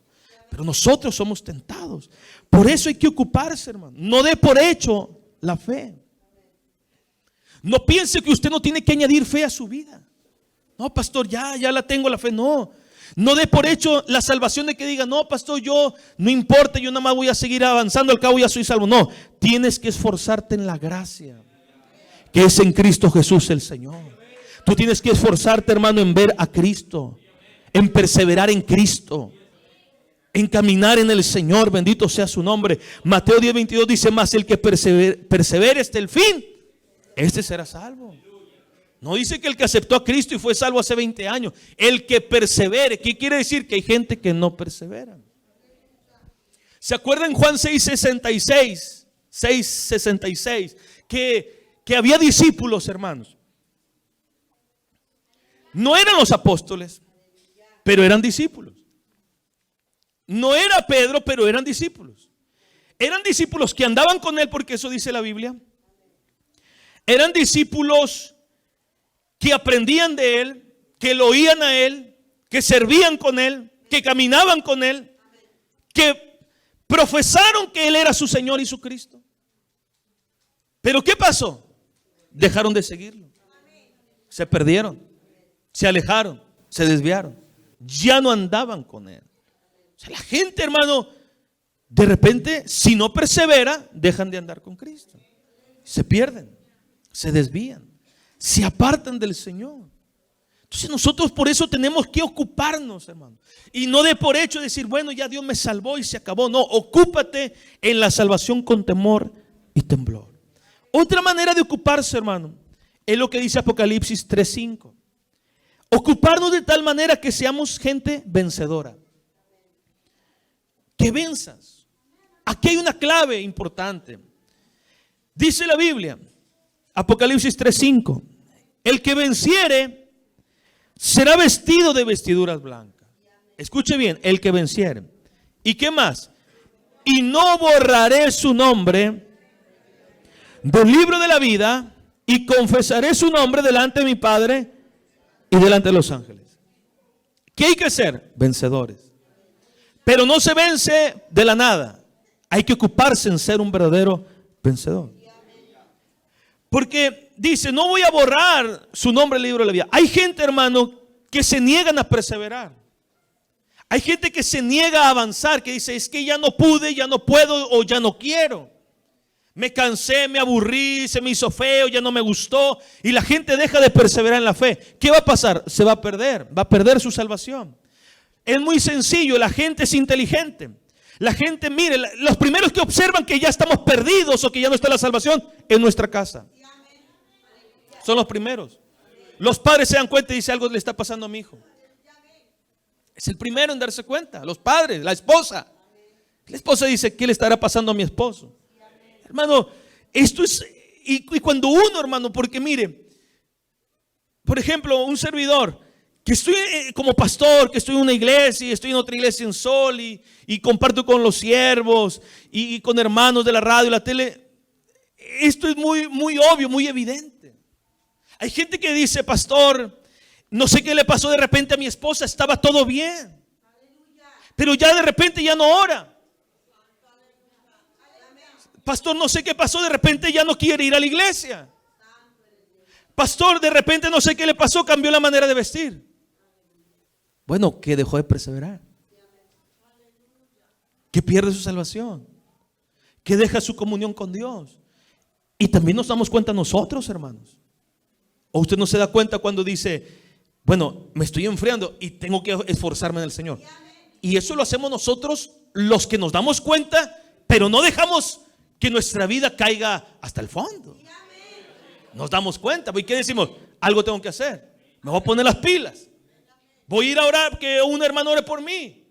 Pero nosotros somos tentados. Por eso hay que ocuparse, hermano. No dé por hecho la fe. No piense que usted no tiene que añadir fe a su vida. No, pastor, ya la tengo la fe. No dé por hecho la salvación de que diga, no, pastor, yo no importa, yo nada más voy a seguir avanzando, al cabo ya soy salvo. No, tienes que esforzarte en la gracia que es en Cristo Jesús el Señor. Tú tienes que esforzarte, hermano, en ver a Cristo, en perseverar en Cristo, en caminar en el Señor. Bendito sea su nombre. Mateo 10:22 dice, más el que persevere hasta el fin, este será salvo. No dice que el que aceptó a Cristo y fue salvo hace 20 años. El que persevere. ¿Qué quiere decir? Que hay gente que no persevera. ¿Se acuerdan Juan 6:66 que había discípulos, hermanos? No eran los apóstoles, pero eran discípulos. No era Pedro, pero eran discípulos. Eran discípulos que andaban con él, porque eso dice la Biblia. Eran discípulos que aprendían de él, que lo oían a él, que servían con él, que caminaban con él, que profesaron que él era su Señor y su Cristo. Pero ¿qué pasó? Dejaron de seguirlo. Se perdieron, se alejaron, se desviaron. Ya no andaban con él. O sea, la gente, hermano, de repente, si no persevera, dejan de andar con Cristo. Se pierden, se desvían, se apartan del Señor. Entonces nosotros por eso tenemos que ocuparnos, hermano. Y no de por hecho decir, bueno, ya Dios me salvó y se acabó. No, ocúpate en la salvación con temor y temblor. Otra manera de ocuparse, hermano, es lo que dice Apocalipsis 3:5. Ocuparnos de tal manera que seamos gente vencedora. Que venzas. Aquí hay una clave importante. Dice la Biblia, Apocalipsis 3:5, el que venciere será vestido de vestiduras blancas. Escuche bien, el que venciere. ¿Y qué más? Y no borraré su nombre del libro de la vida, y confesaré su nombre delante de mi Padre y delante de los ángeles. ¿Qué hay que hacer? Vencedores. Pero no se vence de la nada. Hay que ocuparse en ser un verdadero vencedor. Porque dice, no voy a borrar su nombre del libro de la vida. Hay gente, hermano, que se niegan a perseverar. Hay gente que se niega a avanzar, que dice, es que ya no pude, ya no puedo o ya no quiero. Me cansé, me aburrí, se me hizo feo, ya no me gustó. Y la gente deja de perseverar en la fe. ¿Qué va a pasar? Se va a perder su salvación. Es muy sencillo, la gente es inteligente. La gente, mire, los primeros que observan que ya estamos perdidos o que ya no está la salvación en nuestra casa. Son los primeros. Los padres se dan cuenta y dicen, algo le está pasando a mi hijo. Es el primero en darse cuenta. Los padres, la esposa. La esposa dice, ¿qué le estará pasando a mi esposo? Hermano, esto es, y cuando uno, hermano, porque mire, por ejemplo, un servidor, que estoy como pastor, que estoy en una iglesia, y estoy en otra iglesia en Sol, y comparto con los siervos, y con hermanos de la radio y la tele, esto es muy, muy obvio, muy evidente. Hay gente que dice, pastor, no sé qué le pasó de repente a mi esposa, estaba todo bien, pero ya de repente ya no ora. Pastor, no sé qué pasó, de repente ya no quiere ir a la iglesia. Pastor, de repente no sé qué le pasó, cambió la manera de vestir. Bueno, que dejó de perseverar, que pierde su salvación, que deja su comunión con Dios. Y también nos damos cuenta nosotros, hermanos. O usted no se da cuenta cuando dice, bueno, me estoy enfriando y tengo que esforzarme en el Señor. Y eso lo hacemos nosotros, los que nos damos cuenta, pero no dejamos que nuestra vida caiga hasta el fondo. Nos damos cuenta. ¿Y qué decimos? Algo tengo que hacer. Me voy a poner las pilas. Voy a ir a orar, que un hermano ore por mí.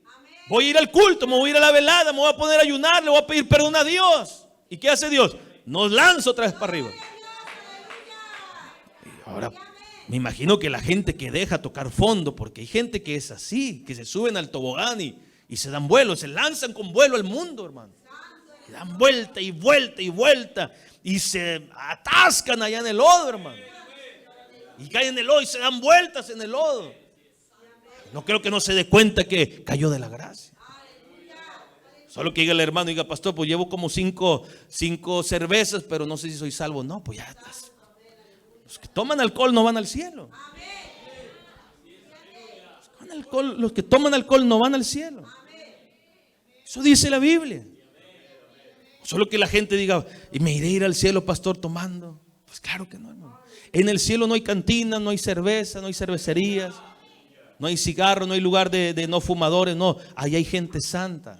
Voy a ir al culto, me voy a ir a la velada, me voy a poner a ayunar, le voy a pedir perdón a Dios. ¿Y qué hace Dios? Nos lanza otra vez para arriba. Y ahora me imagino que la gente que deja tocar fondo, porque hay gente que es así, que se suben al tobogán y se dan vuelo, se lanzan con vuelo al mundo, hermano. Y dan vuelta y vuelta y vuelta y se atascan allá en el lodo, hermano. Y caen en el lodo y se dan vueltas en el lodo. No creo que no se dé cuenta que cayó de la gracia. Solo que diga el hermano, diga, pastor, pues llevo como cinco cervezas, pero no sé si soy salvo. No, pues ya estás. Los que toman alcohol no van al cielo. Los que toman alcohol no van al cielo. Eso dice la Biblia. Solo que la gente diga, ¿y me iré a ir al cielo, pastor, tomando? Pues claro que no, hermano. En el cielo no hay cantina, no hay cerveza, no hay cervecerías, no hay cigarro, no hay lugar de no fumadores, no. Ahí hay gente santa.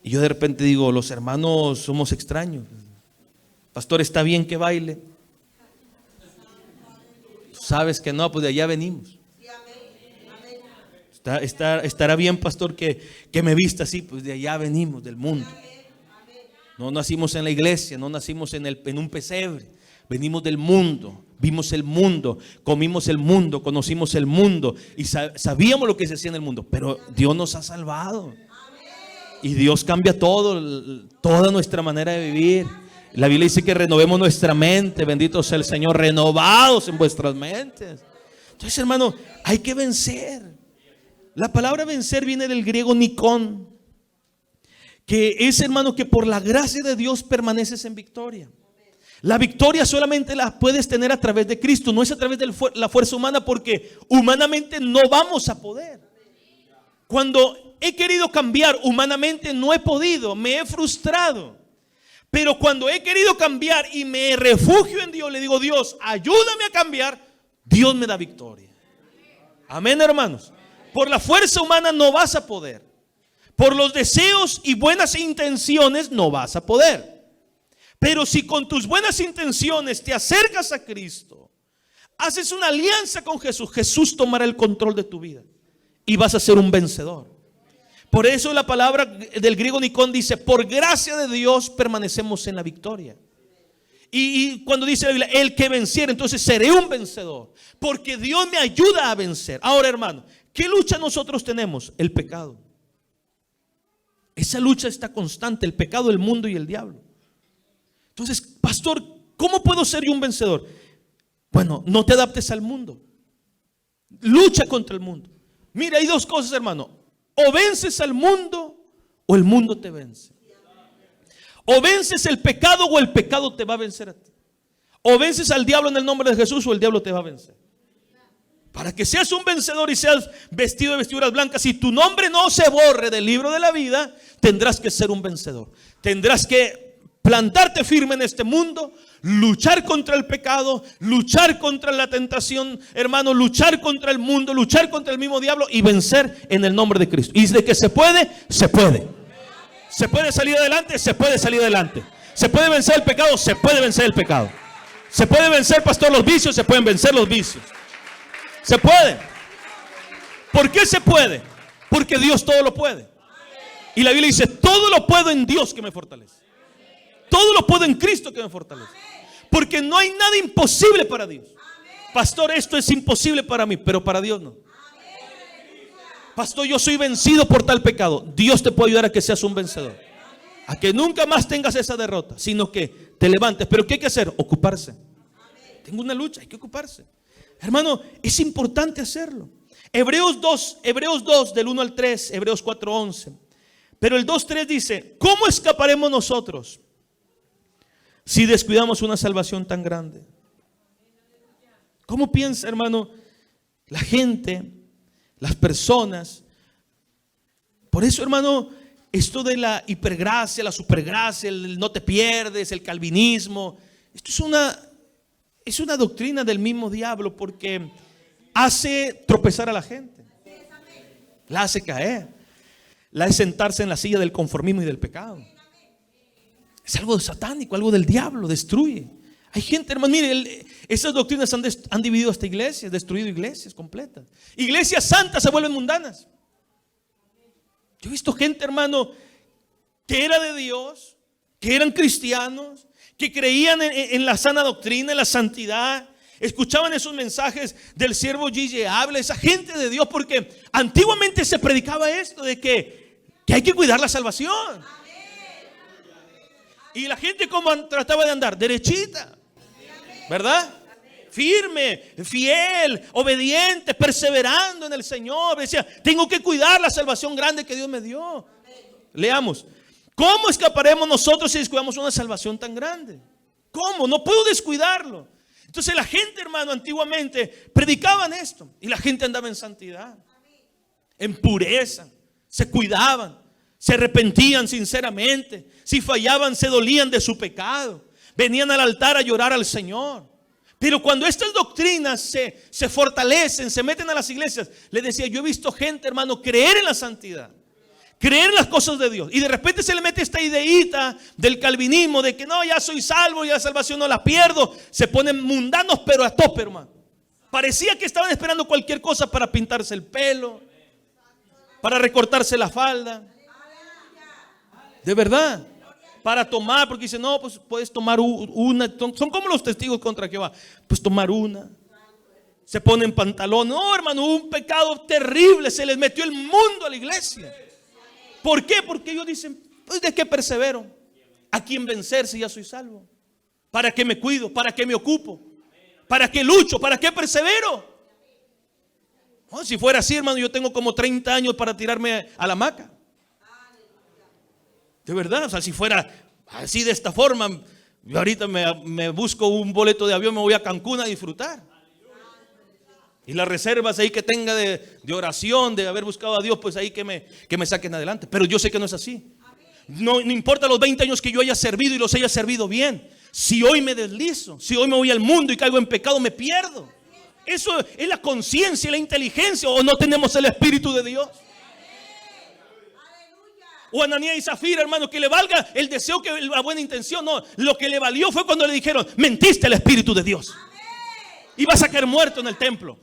Y yo de repente digo, los hermanos somos extraños. Pastor, ¿está bien que baile? ¿Tú sabes que no? Pues de allá venimos. ¿Estará bien, pastor, que me vista así? Pues de allá venimos, del mundo. No nacimos en la iglesia, no nacimos en un pesebre. Venimos del mundo, vimos el mundo, comimos el mundo, conocimos el mundo y sabíamos lo que se hacía en el mundo. Pero Dios nos ha salvado. Y Dios cambia toda nuestra manera de vivir. La Biblia dice que renovemos nuestra mente. Bendito sea el Señor, renovados en vuestras mentes. Entonces, hermano, hay que vencer. La palabra vencer viene del griego nikon, que es, hermano, que por la gracia de Dios permaneces en victoria. La victoria solamente la puedes tener a través de Cristo, no es a través de la fuerza humana, porque humanamente no vamos a poder. Cuando he querido cambiar humanamente no he podido, me he frustrado. Pero cuando he querido cambiar y me refugio en Dios, le digo, Dios, ayúdame a cambiar, Dios me da victoria. Amén, hermanos. Por la fuerza humana no vas a poder. Por los deseos y buenas intenciones no vas a poder. Pero si con tus buenas intenciones te acercas a Cristo, haces una alianza con Jesús, Jesús tomará el control de tu vida y vas a ser un vencedor. Por eso la palabra del griego nikon dice, por gracia de Dios permanecemos en la victoria. Y cuando dice la Biblia, el que venciera, entonces seré un vencedor, porque Dios me ayuda a vencer. Ahora, hermano, ¿qué lucha nosotros tenemos? El pecado. Esa lucha está constante, el pecado, el mundo y el diablo. Entonces, pastor, ¿cómo puedo ser yo un vencedor? Bueno, no te adaptes al mundo. Lucha contra el mundo. Mira, hay dos cosas, hermano. O vences al mundo o el mundo te vence. O vences el pecado o el pecado te va a vencer a ti. O vences al diablo en el nombre de Jesús o el diablo te va a vencer. Para que seas un vencedor y seas vestido de vestiduras blancas y tu nombre no se borre del libro de la vida, tendrás que ser un vencedor. Tendrás que plantarte firme en este mundo, luchar contra el pecado, luchar contra la tentación, hermano, luchar contra el mundo, luchar contra el mismo diablo y vencer en el nombre de Cristo. Y de que se puede, se puede. Se puede salir adelante, se puede salir adelante. Se puede vencer el pecado, se puede vencer el pecado. Se puede vencer, pastor, los vicios, se pueden vencer los vicios. Se puede. ¿Por qué se puede? Porque Dios todo lo puede. Y la Biblia dice, todo lo puedo en Dios que me fortalece. Todo lo puedo en Cristo que me fortalece. Porque no hay nada imposible para Dios. Pastor, esto es imposible para mí, pero para Dios no. Pastor, yo soy vencido por tal pecado. Dios te puede ayudar a que seas un vencedor. A que nunca más tengas esa derrota, sino que te levantes. Pero ¿qué hay que hacer? Ocuparse. Tengo una lucha, hay que ocuparse. Hermano, es importante hacerlo. Hebreos 2 del 1 al 3, Hebreos 4:11. Pero el 2:3 dice, ¿cómo escaparemos nosotros si descuidamos una salvación tan grande? ¿Cómo piensa, hermano, la gente, las personas? Por eso, hermano, esto de la hipergracia, la supergracia, el no te pierdes, el calvinismo, esto es una doctrina del mismo diablo, porque hace tropezar a la gente, la hace caer, la hace sentarse en la silla del conformismo y del pecado. Es algo satánico, algo del diablo, destruye. Hay gente, hermano, mire, esas doctrinas han dividido hasta iglesias, destruido iglesias completas. Iglesias santas se vuelven mundanas. Yo he visto gente, hermano, que era de Dios, que eran cristianos, que creían en la sana doctrina, en la santidad. Escuchaban esos mensajes del siervo G.J. Habla, esa gente de Dios, porque antiguamente se predicaba esto de que hay que cuidar la salvación. Y la gente como trataba de andar derechita, ¿verdad? Firme, fiel, obediente, perseverando en el Señor. Decía, tengo que cuidar la salvación grande que Dios me dio. Leamos. ¿Cómo escaparemos nosotros si descuidamos una salvación tan grande? ¿Cómo? No puedo descuidarlo. Entonces la gente, hermano, antiguamente predicaban esto. Y la gente andaba en santidad, en pureza. Se cuidaban, se arrepentían sinceramente. Si fallaban, se dolían de su pecado. Venían al altar a llorar al Señor. Pero cuando estas doctrinas se fortalecen, se meten a las iglesias, les decía, yo he visto gente, hermano, creer en la santidad, creer en las cosas de Dios, y de repente se le mete esta ideita del calvinismo de que no, ya soy salvo, ya la salvación no la pierdo. Se ponen mundanos pero a tope, hermano. Parecía que estaban esperando cualquier cosa para pintarse el pelo, para recortarse la falda. De verdad. Para tomar, porque dice, no, pues puedes tomar una. Son como los testigos contra Jehová. Pues tomar una. Se ponen pantalón. No, hermano, un pecado terrible. Se les metió el mundo a la iglesia. ¿Por qué? Porque ellos dicen, pues ¿de qué persevero? ¿A quién vencer si ya soy salvo? ¿Para qué me cuido? ¿Para qué me ocupo? ¿Para qué lucho? ¿Para qué persevero? No, si fuera así, hermano, yo tengo como 30 años para tirarme a la hamaca. De verdad, o sea, si fuera así de esta forma, yo ahorita me busco un boleto de avión, me voy a Cancún a disfrutar. Y las reservas ahí que tenga de oración, de haber buscado a Dios, pues ahí que me saquen adelante. Pero yo sé que no es así. No importa los 20 años que yo haya servido y los haya servido bien. Si hoy me deslizo, si hoy me voy al mundo y caigo en pecado, me pierdo. Eso es la conciencia, la inteligencia. ¿O no tenemos el Espíritu de Dios? O Ananías y Zafira, hermano, que le valga el deseo, que la buena intención. No, lo que le valió fue cuando le dijeron, mentiste al Espíritu de Dios. Y vas a caer muerto en el templo.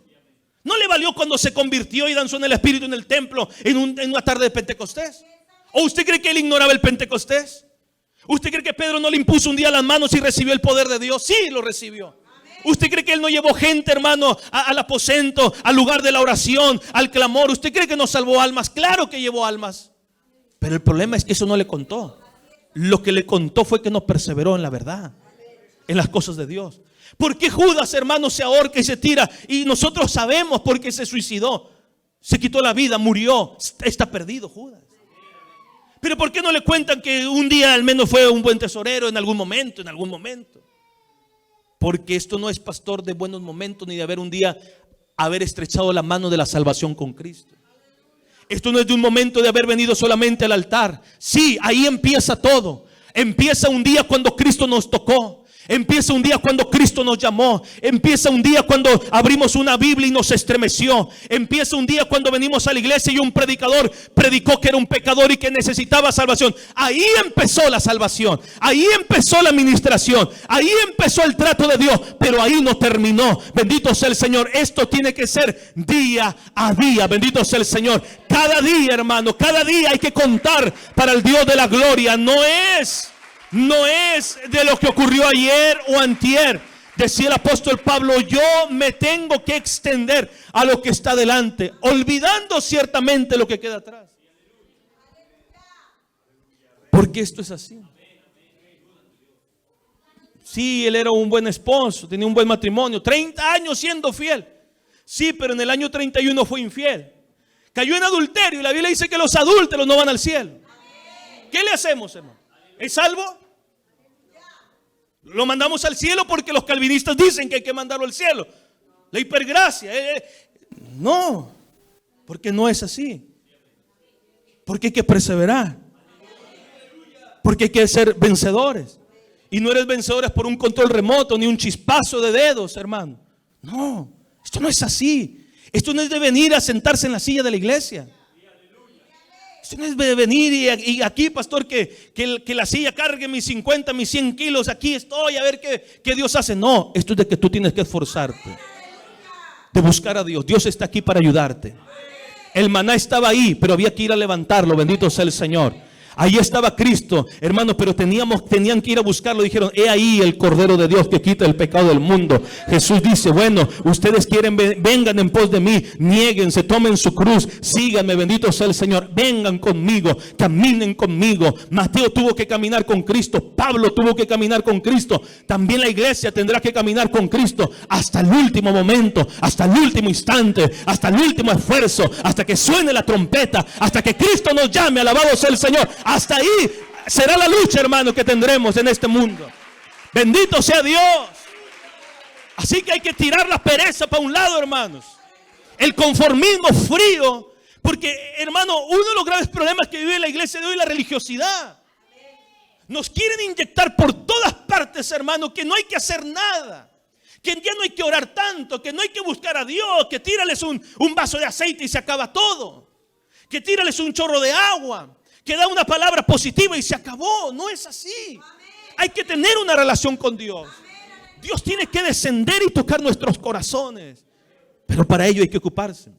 No le valió cuando se convirtió y danzó en el Espíritu en el templo en una tarde de Pentecostés. ¿O usted cree que él ignoraba el Pentecostés? ¿Usted cree que Pedro no le impuso un día las manos y recibió el poder de Dios? Sí, lo recibió. ¿Usted cree que él no llevó gente, hermano, al aposento, al lugar de la oración, al clamor? ¿Usted cree que no salvó almas? Claro que llevó almas. Pero el problema es que eso no le contó. Lo que le contó fue que no perseveró en la verdad, en las cosas de Dios. ¿Por qué Judas, hermano, se ahorca y se tira? Y nosotros sabemos por qué se suicidó. Se quitó la vida, murió. Está perdido Judas. Pero ¿por qué no le cuentan que un día al menos fue un buen tesorero en algún momento, Porque esto no es, pastor, de buenos momentos ni de haber un día haber estrechado la mano de la salvación con Cristo. Esto no es de un momento de haber venido solamente al altar. Sí, ahí empieza todo. Empieza un día cuando Cristo nos tocó. Empieza un día cuando Cristo nos llamó. Empieza un día cuando abrimos una Biblia y nos estremeció. Empieza un día cuando venimos a la iglesia y un predicador predicó que era un pecador y que necesitaba salvación. Ahí empezó la salvación. Ahí empezó la administración. Ahí empezó el trato de Dios. Pero ahí no terminó. Bendito sea el Señor. Esto tiene que ser día a día. Bendito sea el Señor. Cada día, hermano, cada día hay que contar para el Dios de la gloria. No es de lo que ocurrió ayer o antier. Decía el apóstol Pablo, yo me tengo que extender a lo que está delante, olvidando ciertamente lo que queda atrás. Porque esto es así. Sí, él era un buen esposo, tenía un buen matrimonio, 30 años siendo fiel. Sí, pero en el año 31 fue infiel. Cayó en adulterio y la Biblia dice que los adúlteros no van al cielo. ¿Qué le hacemos, hermano? ¿Es salvo? Lo mandamos al cielo porque los calvinistas dicen que hay que mandarlo al cielo. La hipergracia. No, porque no es así. Porque hay que perseverar. Porque hay que ser vencedores. Y no eres vencedores por un control remoto ni un chispazo de dedos, hermano. No, esto no es así. Esto no es de venir a sentarse en la silla de la iglesia. Esto no es de venir y aquí, pastor, que la silla cargue mis 50, mis 100 kilos. Aquí estoy a ver qué Dios hace. No, esto es de que tú tienes que esforzarte, de buscar a Dios. Dios está aquí para ayudarte. El maná estaba ahí, pero había que ir a levantarlo. Bendito sea el Señor. Ahí estaba Cristo, hermano, pero tenían que ir a buscarlo. Dijeron: he ahí el Cordero de Dios que quita el pecado del mundo. Jesús dice: bueno, ustedes quieren, vengan en pos de mí, niéguense, tomen su cruz, síganme, bendito sea el Señor, vengan conmigo, caminen conmigo. Mateo tuvo que caminar con Cristo, Pablo tuvo que caminar con Cristo, también la iglesia tendrá que caminar con Cristo hasta el último momento, hasta el último instante, hasta el último esfuerzo, hasta que suene la trompeta, hasta que Cristo nos llame. Alabado sea el Señor. Hasta ahí será la lucha, hermano, que tendremos en este mundo. Bendito sea Dios. Así que hay que tirar la pereza para un lado, hermanos. El conformismo frío. Porque, hermano, uno de los graves problemas que vive la iglesia de hoy es la religiosidad. Nos quieren inyectar por todas partes, hermano, que no hay que hacer nada, que ya no hay que orar tanto, que no hay que buscar a Dios, que tírales un vaso de aceite y se acaba todo, que tírales un chorro de agua, que da una palabra positiva y se acabó. No es así. Hay que tener una relación con Dios. Dios tiene que descender y tocar nuestros corazones. Pero para ello hay que ocuparse.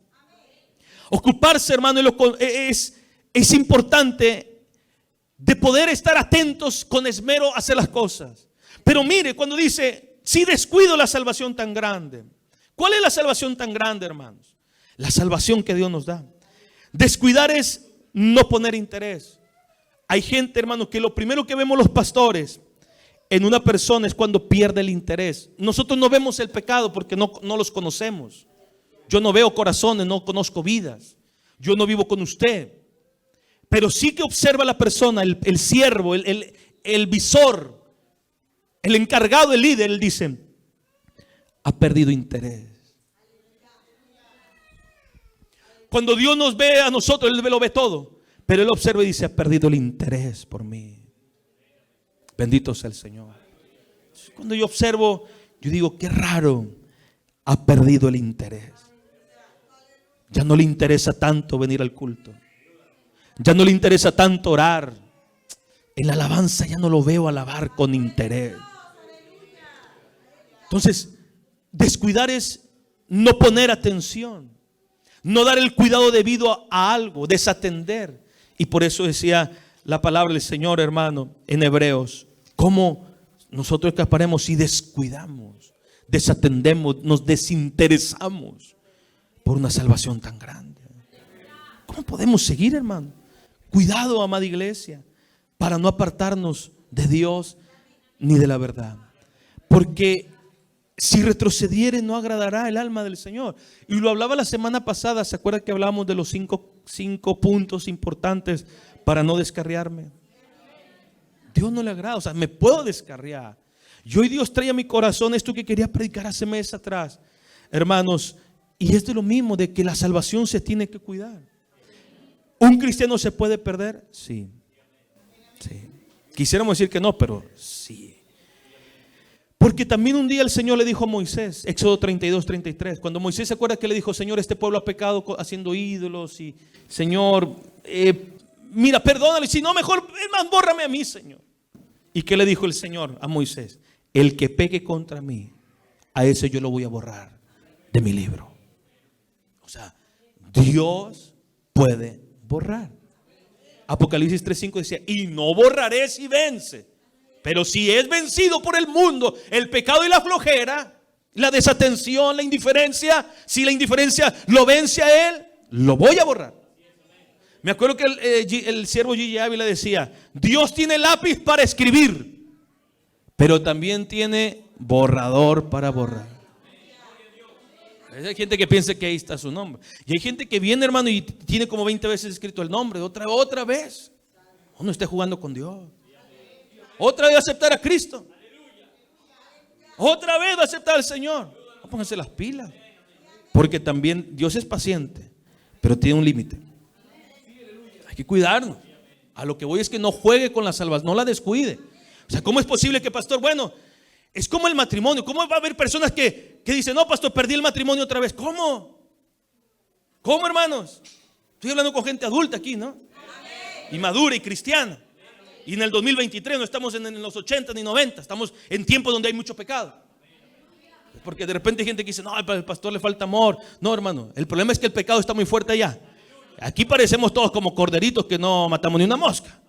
Ocuparse, hermano, es importante, de poder estar atentos con esmero a hacer las cosas. Pero mire, cuando dice: si descuido la salvación tan grande. ¿Cuál es la salvación tan grande, hermanos? La salvación que Dios nos da. Descuidar es no poner interés. Hay gente, hermano, que lo primero que vemos los pastores en una persona es cuando pierde el interés. Nosotros no vemos el pecado porque no los conocemos. Yo no veo corazones, no conozco vidas. Yo no vivo con usted. Pero sí que observa a la persona, el siervo, el visor, el encargado, el líder. Él dice: ha perdido interés. Cuando Dios nos ve a nosotros, Él lo ve todo, pero Él observa y dice: ha perdido el interés por mí. Bendito sea el Señor. Cuando yo observo, yo digo: qué raro, ha perdido el interés. Ya no le interesa tanto venir al culto, ya no le interesa tanto orar. En la alabanza ya no lo veo alabar con interés. Entonces, descuidar es no poner atención, no dar el cuidado debido a algo, desatender. Y por eso decía la palabra del Señor, hermano, en Hebreos: cómo nosotros escaparemos si descuidamos, desatendemos, nos desinteresamos por una salvación tan grande. ¿Cómo podemos seguir, hermano? Cuidado, amada iglesia, para no apartarnos de Dios ni de la verdad. Porque si retrocediere, no agradará el alma del Señor. Y lo hablaba la semana pasada. ¿Se acuerda que hablábamos de los cinco puntos importantes para no descarriarme? Dios no le agrada. O sea, me puedo descarriar. Y hoy Dios trae a mi corazón esto que quería predicar hace meses atrás, hermanos. Y es de lo mismo, de que la salvación se tiene que cuidar. ¿Un cristiano se puede perder? Sí. Sí. Quisiéramos decir que no, pero sí. Porque también un día el Señor le dijo a Moisés, Éxodo 32, 33, cuando Moisés se acuerda que le dijo: Señor, este pueblo ha pecado haciendo ídolos, y Señor, mira, perdónale, si no, mejor, es más, bórrame a mí, Señor. ¿Y qué le dijo el Señor a Moisés? El que peque contra mí, a ese yo lo voy a borrar de mi libro. O sea, Dios puede borrar. Apocalipsis 3:5 decía: y no borraré si vence. Pero si es vencido por el mundo, el pecado y la flojera, la desatención, la indiferencia, si la indiferencia lo vence a él, lo voy a borrar. Me acuerdo que el siervo Gigi Ávila decía: Dios tiene lápiz para escribir, pero también tiene borrador para borrar. Hay gente que piensa que ahí está su nombre. Y hay gente que viene, hermano, y tiene como 20 veces escrito el nombre. Otra vez. Uno está jugando con Dios. Otra vez aceptar a Cristo. Otra vez aceptar al Señor. Pónganse las pilas. Porque también Dios es paciente, pero tiene un límite. Hay que cuidarnos. A lo que voy es que no juegue con la salvación, no la descuide. O sea, ¿cómo es posible que, pastor? Bueno, es como el matrimonio. ¿Cómo va a haber personas que dicen: no, pastor, perdí el matrimonio otra vez? ¿Cómo? ¿Cómo, hermanos? Estoy hablando con gente adulta aquí, ¿no? Y madura y cristiana. Y en el 2023 no estamos en los 80 ni 90. Estamos en tiempos donde hay mucho pecado. Porque de repente hay gente que dice: no, al pastor le falta amor. No, hermano, el problema es que el pecado está muy fuerte allá. Aquí parecemos todos como corderitos que no matamos ni una mosca.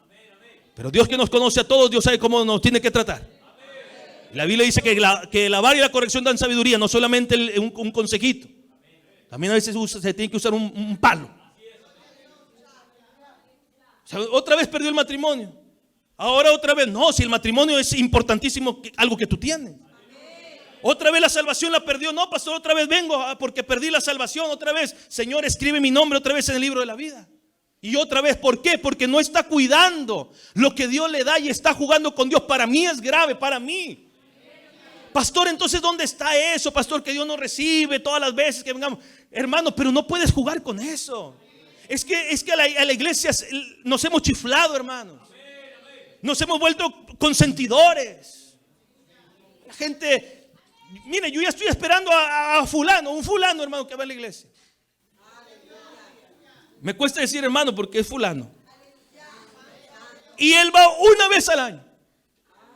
Pero Dios, que nos conoce a todos, Dios sabe cómo nos tiene que tratar. La Biblia dice que la vara y la corrección dan sabiduría, no solamente un consejito. También a veces se tiene que usar un palo. O sea, otra vez perdió el matrimonio. Ahora otra vez. No, si el matrimonio es importantísimo, algo que tú tienes. Otra vez la salvación la perdió. No, pastor, otra vez vengo porque perdí la salvación. Otra vez, Señor, escribe mi nombre otra vez en el libro de la vida. Y otra vez, ¿por qué? Porque no está cuidando lo que Dios le da y está jugando con Dios. Para mí es grave, para mí. Pastor, entonces ¿dónde está eso? Pastor, que Dios nos recibe todas las veces que vengamos. Hermano, pero no puedes jugar con eso. Es que a la iglesia nos hemos chiflado, hermanos. Nos hemos vuelto consentidores. La gente... Mire, yo ya estoy esperando a fulano, un fulano, hermano, que va a la iglesia. Me cuesta decir hermano porque es fulano. Y él va una vez al año.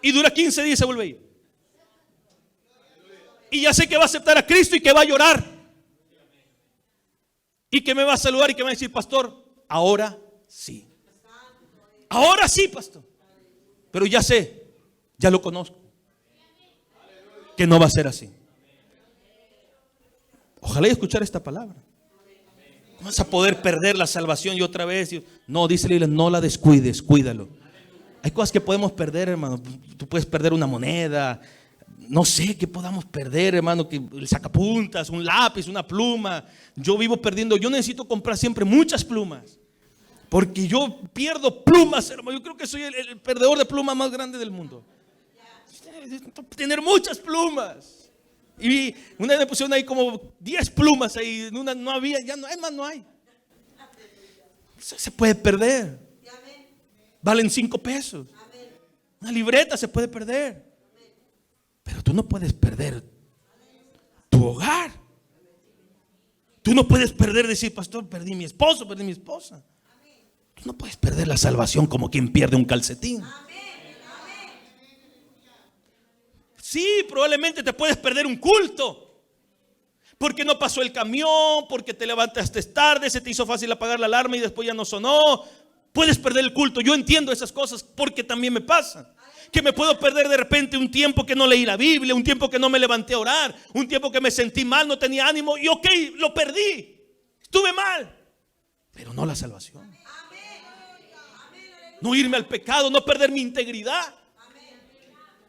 Y dura 15 días y se vuelve a ir. Y ya sé que va a aceptar a Cristo y que va a llorar. Y que me va a saludar y que me va a decir, pastor, ahora sí. Ahora sí, pastor. Pero ya sé, ya lo conozco, que no va a ser así. Ojalá y escuchar esta palabra. No vas a poder perder la salvación y otra vez. No, dice la Biblia, no la descuides, cuídalo. Hay cosas que podemos perder, hermano. Tú puedes perder una moneda. No sé qué podamos perder, hermano. Que el sacapuntas, un lápiz, una pluma. Yo vivo perdiendo. Yo necesito comprar siempre muchas plumas. Porque yo pierdo plumas, hermano. Yo creo que soy el perdedor de plumas más grande del mundo. Tener muchas plumas. Y una vez me pusieron ahí como 10 plumas ahí. Una no había, ya no hay más, no hay. Se puede perder. Valen 5 pesos. Una libreta se puede perder. Pero tú no puedes perder tu hogar. Tú no puedes perder, decir, pastor, perdí mi esposo, perdí mi esposa. Tú no puedes perder la salvación como quien pierde un calcetín. Sí, probablemente te puedes perder un culto. Porque no pasó el camión, porque te levantaste tarde, se te hizo fácil apagar la alarma y después ya no sonó. Puedes perder el culto. Yo entiendo esas cosas porque también me pasa. Que me puedo perder de repente un tiempo que no leí la Biblia, un tiempo que no me levanté a orar, un tiempo que me sentí mal, no tenía ánimo y ok, lo perdí. Estuve mal. Pero no la salvación. No irme al pecado, no perder mi integridad.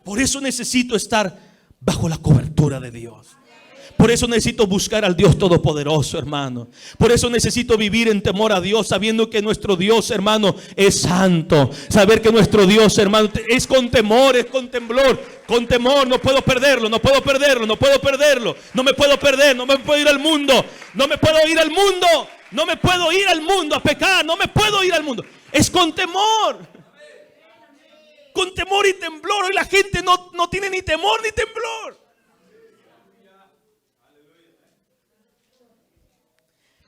Por eso necesito estar bajo la cobertura de Dios. Por eso necesito buscar al Dios Todopoderoso, hermano. Por eso necesito vivir en temor a Dios, sabiendo que nuestro Dios, hermano, es santo. Saber que nuestro Dios, hermano, es con temor, es con temblor. Con temor, no puedo perderlo, no puedo perderlo, no puedo perderlo. No me puedo perder, no me puedo ir al mundo. No me puedo ir al mundo. No me puedo ir al mundo a pecar, no me puedo ir al mundo. Es con temor. Con temor y temblor. Hoy la gente no tiene ni temor ni temblor.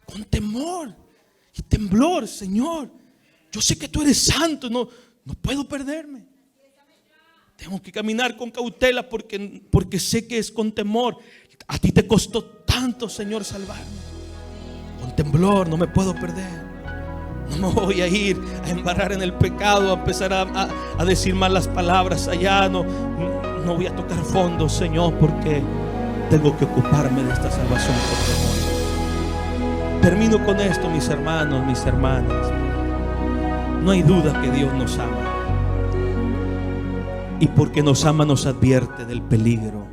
Con temor y temblor, Señor. Yo sé que tú eres santo, no puedo perderme. Tengo que caminar con cautela porque sé que es con temor. A ti te costó tanto, Señor, salvarme. Con temblor, no me puedo perder. No me voy a ir a embarrar en el pecado, a empezar a decir malas palabras allá. No voy a tocar fondo, Señor, porque tengo que ocuparme de esta salvación con temor. Termino con esto, mis hermanos, mis hermanas. No hay duda que Dios nos ama. Y porque nos ama nos advierte del peligro